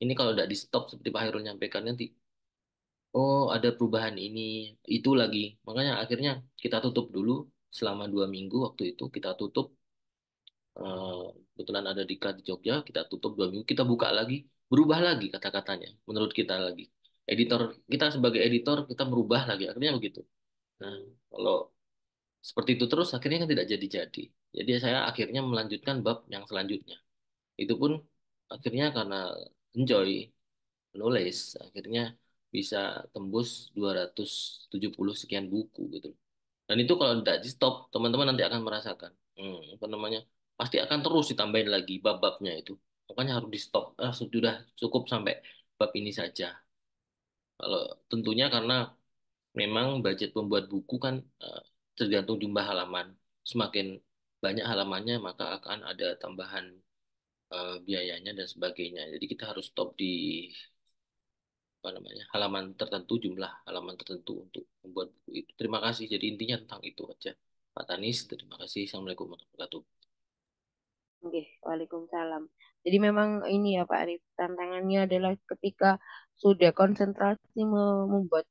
ini kalau tidak di stop seperti Pak Hairul nyampaikan nanti, oh ada perubahan ini, itu lagi. Makanya akhirnya kita tutup dulu selama 2 minggu waktu itu kita tutup. eh, Kebetulan ada di Jogja, kita tutup 2 minggu, kita buka lagi, berubah lagi kata-katanya menurut kita lagi. Editor kita sebagai editor kita merubah lagi, akhirnya begitu. Nah, kalau seperti itu terus akhirnya kan tidak jadi-jadi. Jadi saya akhirnya melanjutkan bab yang selanjutnya. Itu pun akhirnya karena enjoy menulis, akhirnya bisa tembus 270 sekian buku gitu. Dan itu kalau tidak di stop, teman-teman nanti akan merasakan, apa namanya, pasti akan terus ditambahin lagi bab-babnya itu. Makanya harus di stop. Sudah cukup sampai bab ini saja. Kalau tentunya karena memang budget pembuat buku kan tergantung jumlah halaman. Semakin banyak halamannya maka akan ada tambahan biayanya dan sebagainya. Jadi kita harus stop di apa namanya halaman tertentu, jumlah halaman tertentu untuk membuat buku itu. Terima kasih. Jadi intinya tentang itu aja. Pak Tanis, terima kasih. Assalamualaikum warahmatullahi wabarakatuh. Oke, Waalaikumsalam. Jadi memang ini ya Pak Arif, tantangannya adalah ketika sudah konsentrasi membuat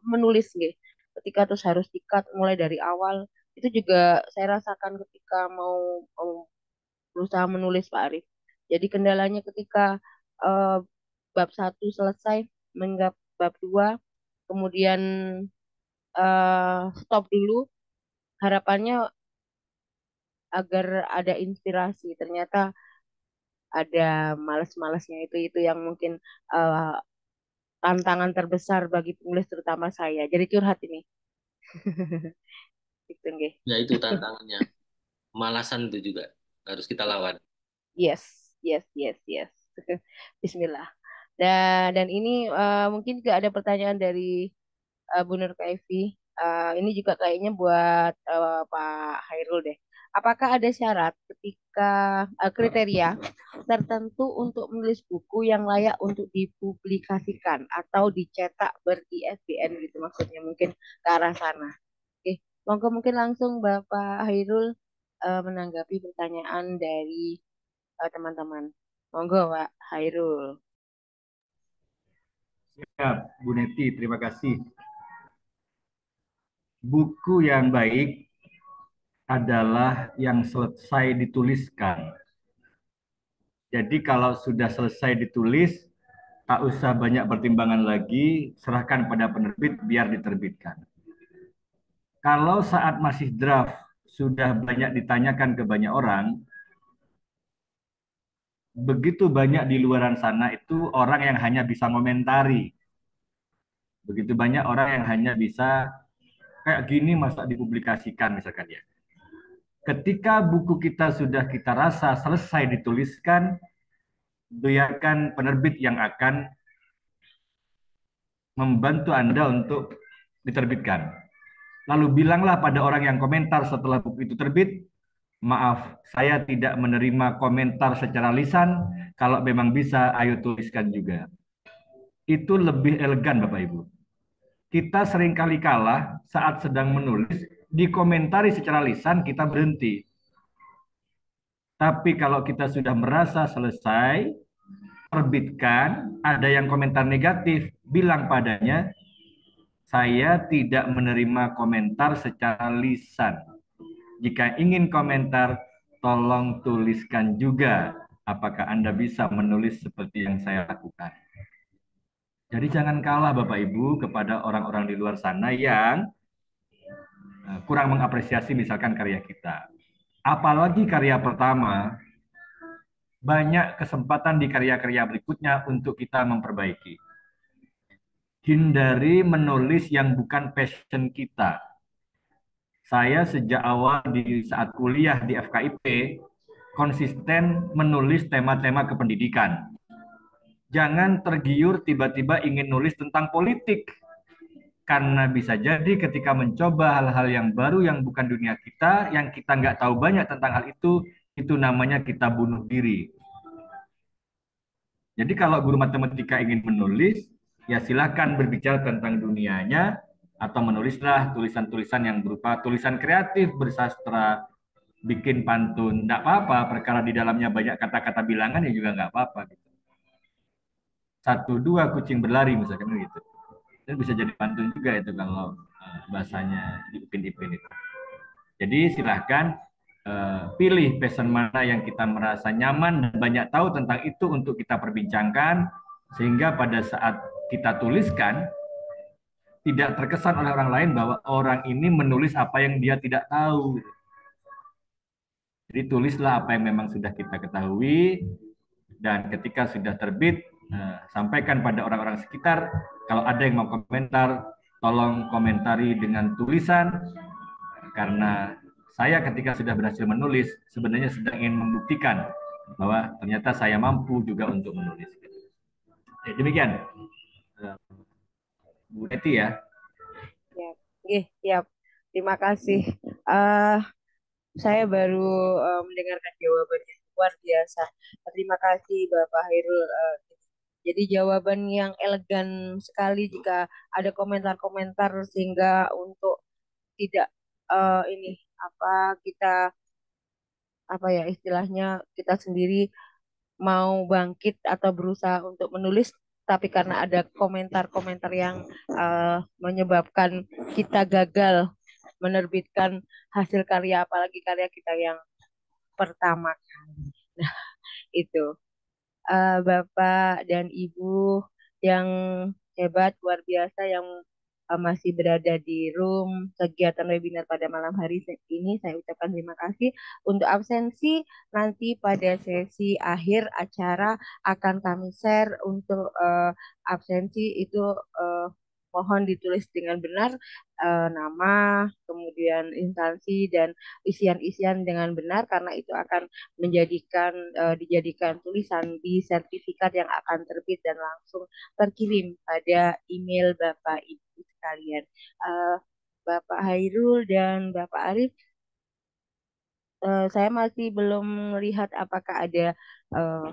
menulis nggih. Ketika terus harus dikat mulai dari awal, itu juga saya rasakan ketika mau berusaha menulis Pak Arif. Jadi kendalanya ketika eh, bab satu selesai, menggap bab dua, kemudian stop dulu, harapannya agar ada inspirasi. Ternyata ada males-malesnya itu yang mungkin eh, tantangan terbesar bagi penulis terutama saya. Jadi curhat ini. Gitu nggih. Ya itu tantangannya. Malasan itu juga harus kita lawan. Yes, yes, yes, yes. Bismillah. Dan ini mungkin juga ada pertanyaan dari Bu Nur Kaifi. Ini juga kayaknya buat Pak Hairul deh. Apakah ada syarat ketika kriteria tertentu untuk menulis buku yang layak untuk dipublikasikan atau dicetak ber-ISBN gitu maksudnya mungkin ke arah sana. Oke, Monggo mungkin langsung Bapak Hairul menanggapi pertanyaan dari teman-teman. Monggo Pak Hairul. Siap, Bu Neti, terima kasih. Buku yang baik adalah yang selesai dituliskan. Jadi kalau sudah selesai ditulis, tak usah banyak pertimbangan lagi, serahkan pada penerbit biar diterbitkan. Kalau saat masih draft, sudah banyak ditanyakan ke banyak orang, begitu banyak di luaran sana itu orang yang hanya bisa komentari. Begitu banyak orang yang hanya bisa kayak gini masa dipublikasikan misalkan ya. Ketika buku kita sudah kita rasa selesai dituliskan, biarkan penerbit yang akan membantu Anda untuk diterbitkan. Lalu bilanglah pada orang yang komentar setelah buku itu terbit, maaf, saya tidak menerima komentar secara lisan, kalau memang bisa ayo tuliskan juga. Itu lebih elegan Bapak Ibu. Kita seringkali kalah saat sedang menulis, dikomentari secara lisan kita berhenti. Tapi kalau kita sudah merasa selesai, terbitkan, ada yang komentar negatif, bilang padanya, saya tidak menerima komentar secara lisan. Jika ingin komentar, tolong tuliskan juga. Apakah Anda bisa menulis seperti yang saya lakukan? Jadi jangan kalah Bapak Ibu kepada orang-orang di luar sana yang kurang mengapresiasi misalkan karya kita. Apalagi karya pertama, banyak kesempatan di karya-karya berikutnya untuk kita memperbaiki. Hindari menulis yang bukan passion kita. Saya sejak awal di saat kuliah di FKIP konsisten menulis tema-tema kependidikan. Jangan tergiur tiba-tiba ingin nulis tentang politik. Karena bisa jadi ketika mencoba hal-hal yang baru yang bukan dunia kita, yang kita nggak tahu banyak tentang hal itu namanya kita bunuh diri. Jadi kalau guru matematika ingin menulis, ya silahkan berbicara tentang dunianya, atau menulislah tulisan-tulisan yang berupa tulisan kreatif, bersastra, bikin pantun, nggak apa-apa, perkara di dalamnya banyak kata-kata bilangan ya juga nggak apa-apa. Gitu. Satu, dua, kucing berlari misalkan gitu. Dan bisa jadi pantun juga itu kalau bahasanya Ipin-Ipin itu. Jadi silahkan pilih passion mana yang kita merasa nyaman dan banyak tahu tentang itu untuk kita perbincangkan, sehingga pada saat kita tuliskan, tidak terkesan oleh orang lain bahwa orang ini menulis apa yang dia tidak tahu. Jadi tulislah apa yang memang sudah kita ketahui, dan ketika sudah terbit, sampaikan pada orang-orang sekitar. Kalau ada yang mau komentar, tolong komentari dengan tulisan, karena saya ketika sudah berhasil menulis, sebenarnya sedang ingin membuktikan bahwa ternyata saya mampu juga untuk menulis. Demikian, Bu Neti ya. Siap. Siap. Terima kasih. Eh saya baru mendengarkan jawabannya luar biasa. Terima kasih Bapak Hairul. Jadi jawaban yang elegan sekali jika ada komentar-komentar sehingga untuk tidak ini apa kita apa ya istilahnya kita sendiri mau bangkit atau berusaha untuk menulis tapi karena ada komentar-komentar yang menyebabkan kita gagal menerbitkan hasil karya apalagi karya kita yang pertama kali. Nah, itu Bapak dan Ibu yang hebat, luar biasa yang masih berada di room kegiatan webinar pada malam hari ini. Saya ucapkan terima kasih. Untuk absensi, nanti pada sesi akhir acara akan kami share untuk absensi itu eh, mohon ditulis dengan benar nama, kemudian instansi dan isian-isian dengan benar karena itu akan dijadikan tulisan di sertifikat yang akan terbit dan langsung terkirim pada email Bapak Ibu sekalian. Eh, Bapak Hairul dan Bapak Arif, saya masih belum melihat apakah ada eh,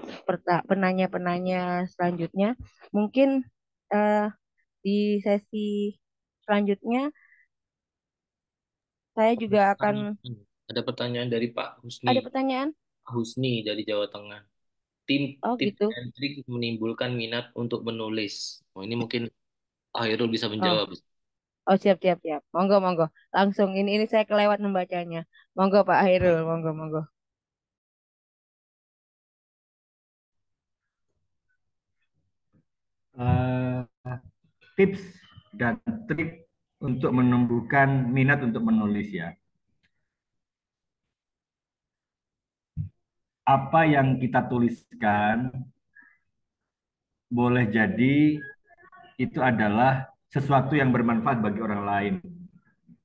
penanya-penanya selanjutnya. Mungkin eh, di sesi selanjutnya Saya juga akan Ada pertanyaan dari Pak Husni. ada pertanyaan. Husni dari Jawa Tengah. Oh Tips gitu. dan trik menimbulkan minat untuk menulis. Oh, ini mungkin Hairul bisa Oh, menjawab. oh siap siap siap. Monggo monggo. Langsung ini saya kelewat membacanya. Monggo Pak Hairul, monggo monggo. Eh, tips dan trik untuk menumbuhkan minat untuk menulis ya. Apa yang kita tuliskan boleh jadi itu adalah sesuatu yang bermanfaat bagi orang lain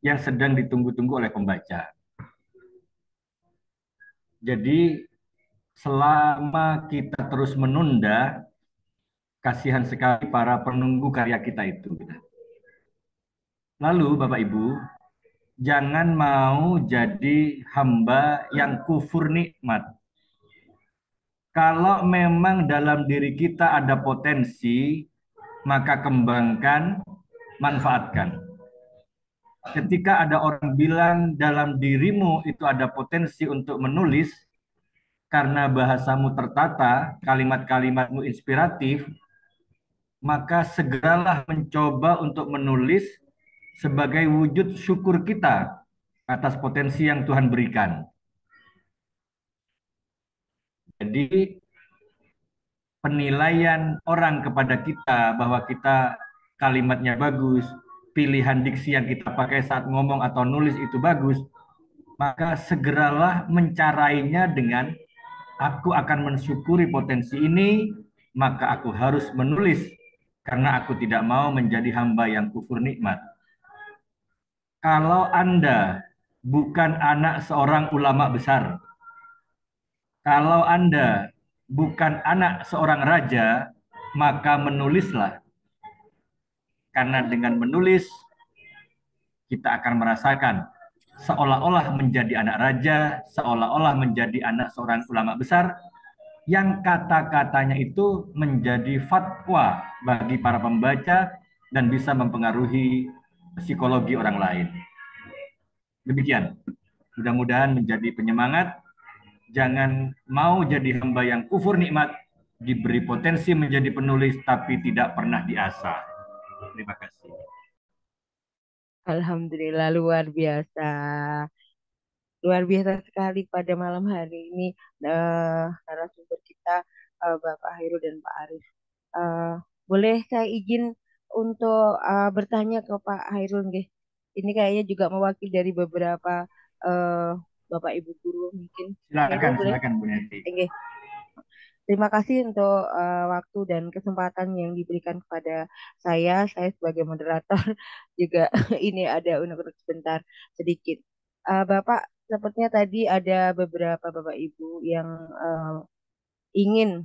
yang sedang ditunggu-tunggu oleh pembaca. Jadi selama kita terus menunda, kasihan sekali para penunggu karya kita itu. Lalu Bapak Ibu, jangan mau jadi hamba yang kufur nikmat. Kalau memang dalam diri kita ada potensi, maka kembangkan, manfaatkan. Ketika ada orang bilang dalam dirimu itu ada potensi untuk menulis, karena bahasamu tertata, kalimat-kalimatmu inspiratif, maka segeralah mencoba untuk menulis sebagai wujud syukur kita atas potensi yang Tuhan berikan. Jadi penilaian orang kepada kita bahwa kita kalimatnya bagus, pilihan diksi yang kita pakai saat ngomong atau nulis itu bagus, maka segeralah mencarainya dengan aku akan mensyukuri potensi ini, maka aku harus menulis karena aku tidak mau menjadi hamba yang kufur nikmat. Kalau Anda bukan anak seorang ulama besar, kalau Anda bukan anak seorang raja, maka menulislah. Karena dengan menulis, kita akan merasakan seolah-olah menjadi anak raja, seolah-olah menjadi anak seorang ulama besar, yang kata-katanya itu menjadi fatwa bagi para pembaca dan bisa mempengaruhi psikologi orang lain. Demikian, mudah-mudahan menjadi penyemangat. Jangan mau jadi hamba yang kufur nikmat, diberi potensi menjadi penulis tapi tidak pernah diasah. Terima kasih. Alhamdulillah luar biasa sekali pada malam hari ini narasumber kita Bapak Hairul dan Pak Arif. Eh, Boleh saya izin untuk bertanya ke Pak Hairul nggih? Ini kayaknya juga mewakili dari beberapa eh, Bapak Ibu guru mungkin. Pak Hairul Silakan, boleh? silakan Bu Neti. Nggih. Terima kasih untuk waktu dan kesempatan yang diberikan kepada saya. Saya sebagai moderator juga ini ada unek-unek sebentar sedikit. Bapak, sepertinya tadi ada beberapa Bapak Ibu yang ingin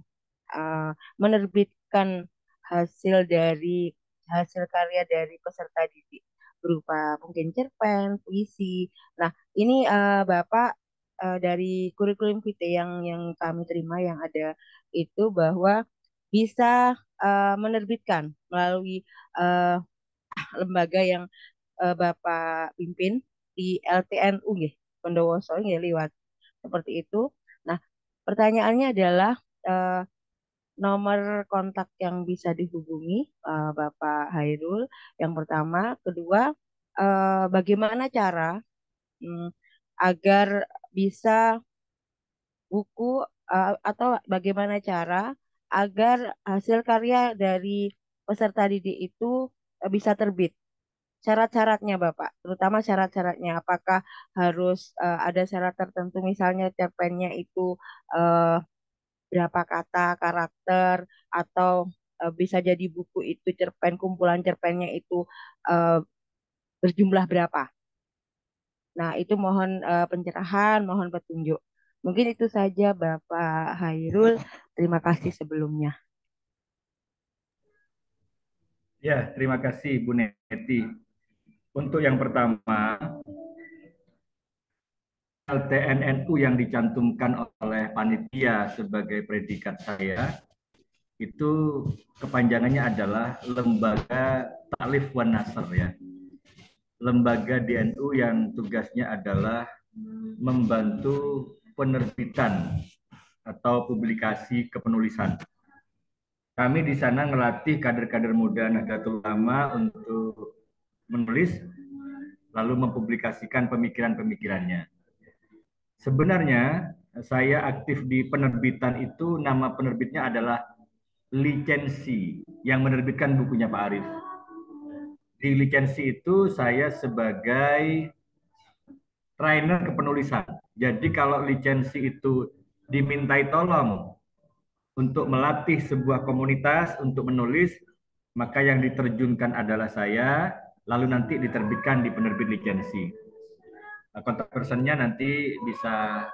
uh, menerbitkan hasil karya dari peserta didik berupa mungkin cerpen, puisi. Nah, ini Bapak dari kurikulum vitae yang kami terima yang ada itu bahwa bisa menerbitkan melalui uh, lembaga yang Bapak pimpin di LTNU nggih, Bondowoso nggih liwat seperti itu. Nah, pertanyaannya adalah eh, nomor kontak yang bisa dihubungi Bapak Hairul yang pertama, kedua bagaimana cara mm, agar bisa buku atau bagaimana cara agar hasil karya dari peserta didik itu bisa terbit. Syarat-syaratnya Bapak, terutama syarat-syaratnya apakah harus ada syarat tertentu misalnya cerpennya itu eh, berapa kata, karakter, atau bisa jadi buku itu cerpen, kumpulan cerpennya itu eh, berjumlah berapa. Nah, itu mohon pencerahan, mohon petunjuk. Mungkin itu saja Bapak Hairul. Terima kasih sebelumnya. Ya, terima kasih Bu Neti. Untuk yang pertama, LTNNU yang dicantumkan oleh panitia sebagai predikat saya itu kepanjangannya adalah Lembaga Ta'lif wan Nasr ya. lembaga di NU yang tugasnya adalah membantu penerbitan atau publikasi kepenulisan. Kami di sana ngelatih kader-kader muda Nahdlatul Ulama untuk menulis lalu mempublikasikan pemikiran-pemikirannya. Sebenarnya saya aktif di penerbitan itu, nama penerbitnya adalah Licensi yang menerbitkan bukunya Pak Arif. Di Licensi itu saya sebagai trainer kepenulisan. Jadi kalau lisensi itu dimintai tolong untuk melatih sebuah komunitas untuk menulis, maka yang diterjunkan adalah saya, lalu nanti diterbitkan di penerbit lisensi. Kontak personnya nanti bisa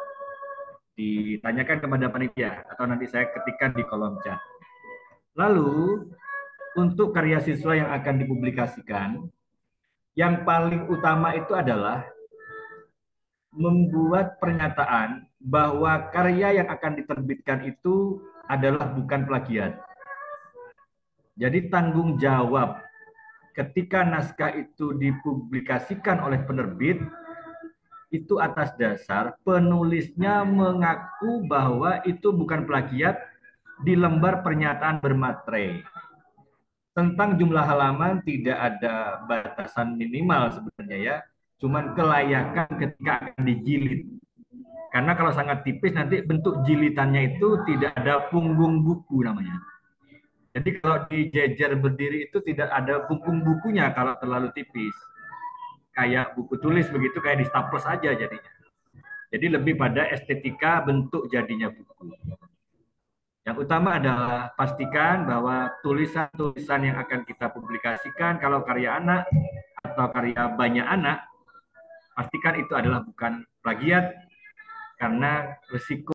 ditanyakan kepada panitia atau nanti saya ketikkan di kolom chat. Lalu untuk karya siswa yang akan dipublikasikan, yang paling utama itu adalah membuat pernyataan bahwa karya yang akan diterbitkan itu adalah bukan plagiat. Jadi tanggung jawab ketika naskah itu dipublikasikan oleh penerbit itu atas dasar penulisnya mengaku bahwa itu bukan plagiat di lembar pernyataan bermaterai. Tentang jumlah halaman tidak ada batasan minimal sebenarnya ya, cuman kelayakan ketika akan dijilid. Karena kalau sangat tipis nanti bentuk jilitannya itu tidak ada punggung buku namanya. Jadi kalau dijejer berdiri itu tidak ada punggung bukunya kalau terlalu tipis. Kayak buku tulis begitu, kayak di staples aja jadinya. Jadi lebih pada estetika bentuk jadinya buku. Yang utama adalah pastikan bahwa tulisan-tulisan yang akan kita publikasikan, kalau karya anak atau karya banyak anak, pastikan itu adalah bukan plagiat, karena risiko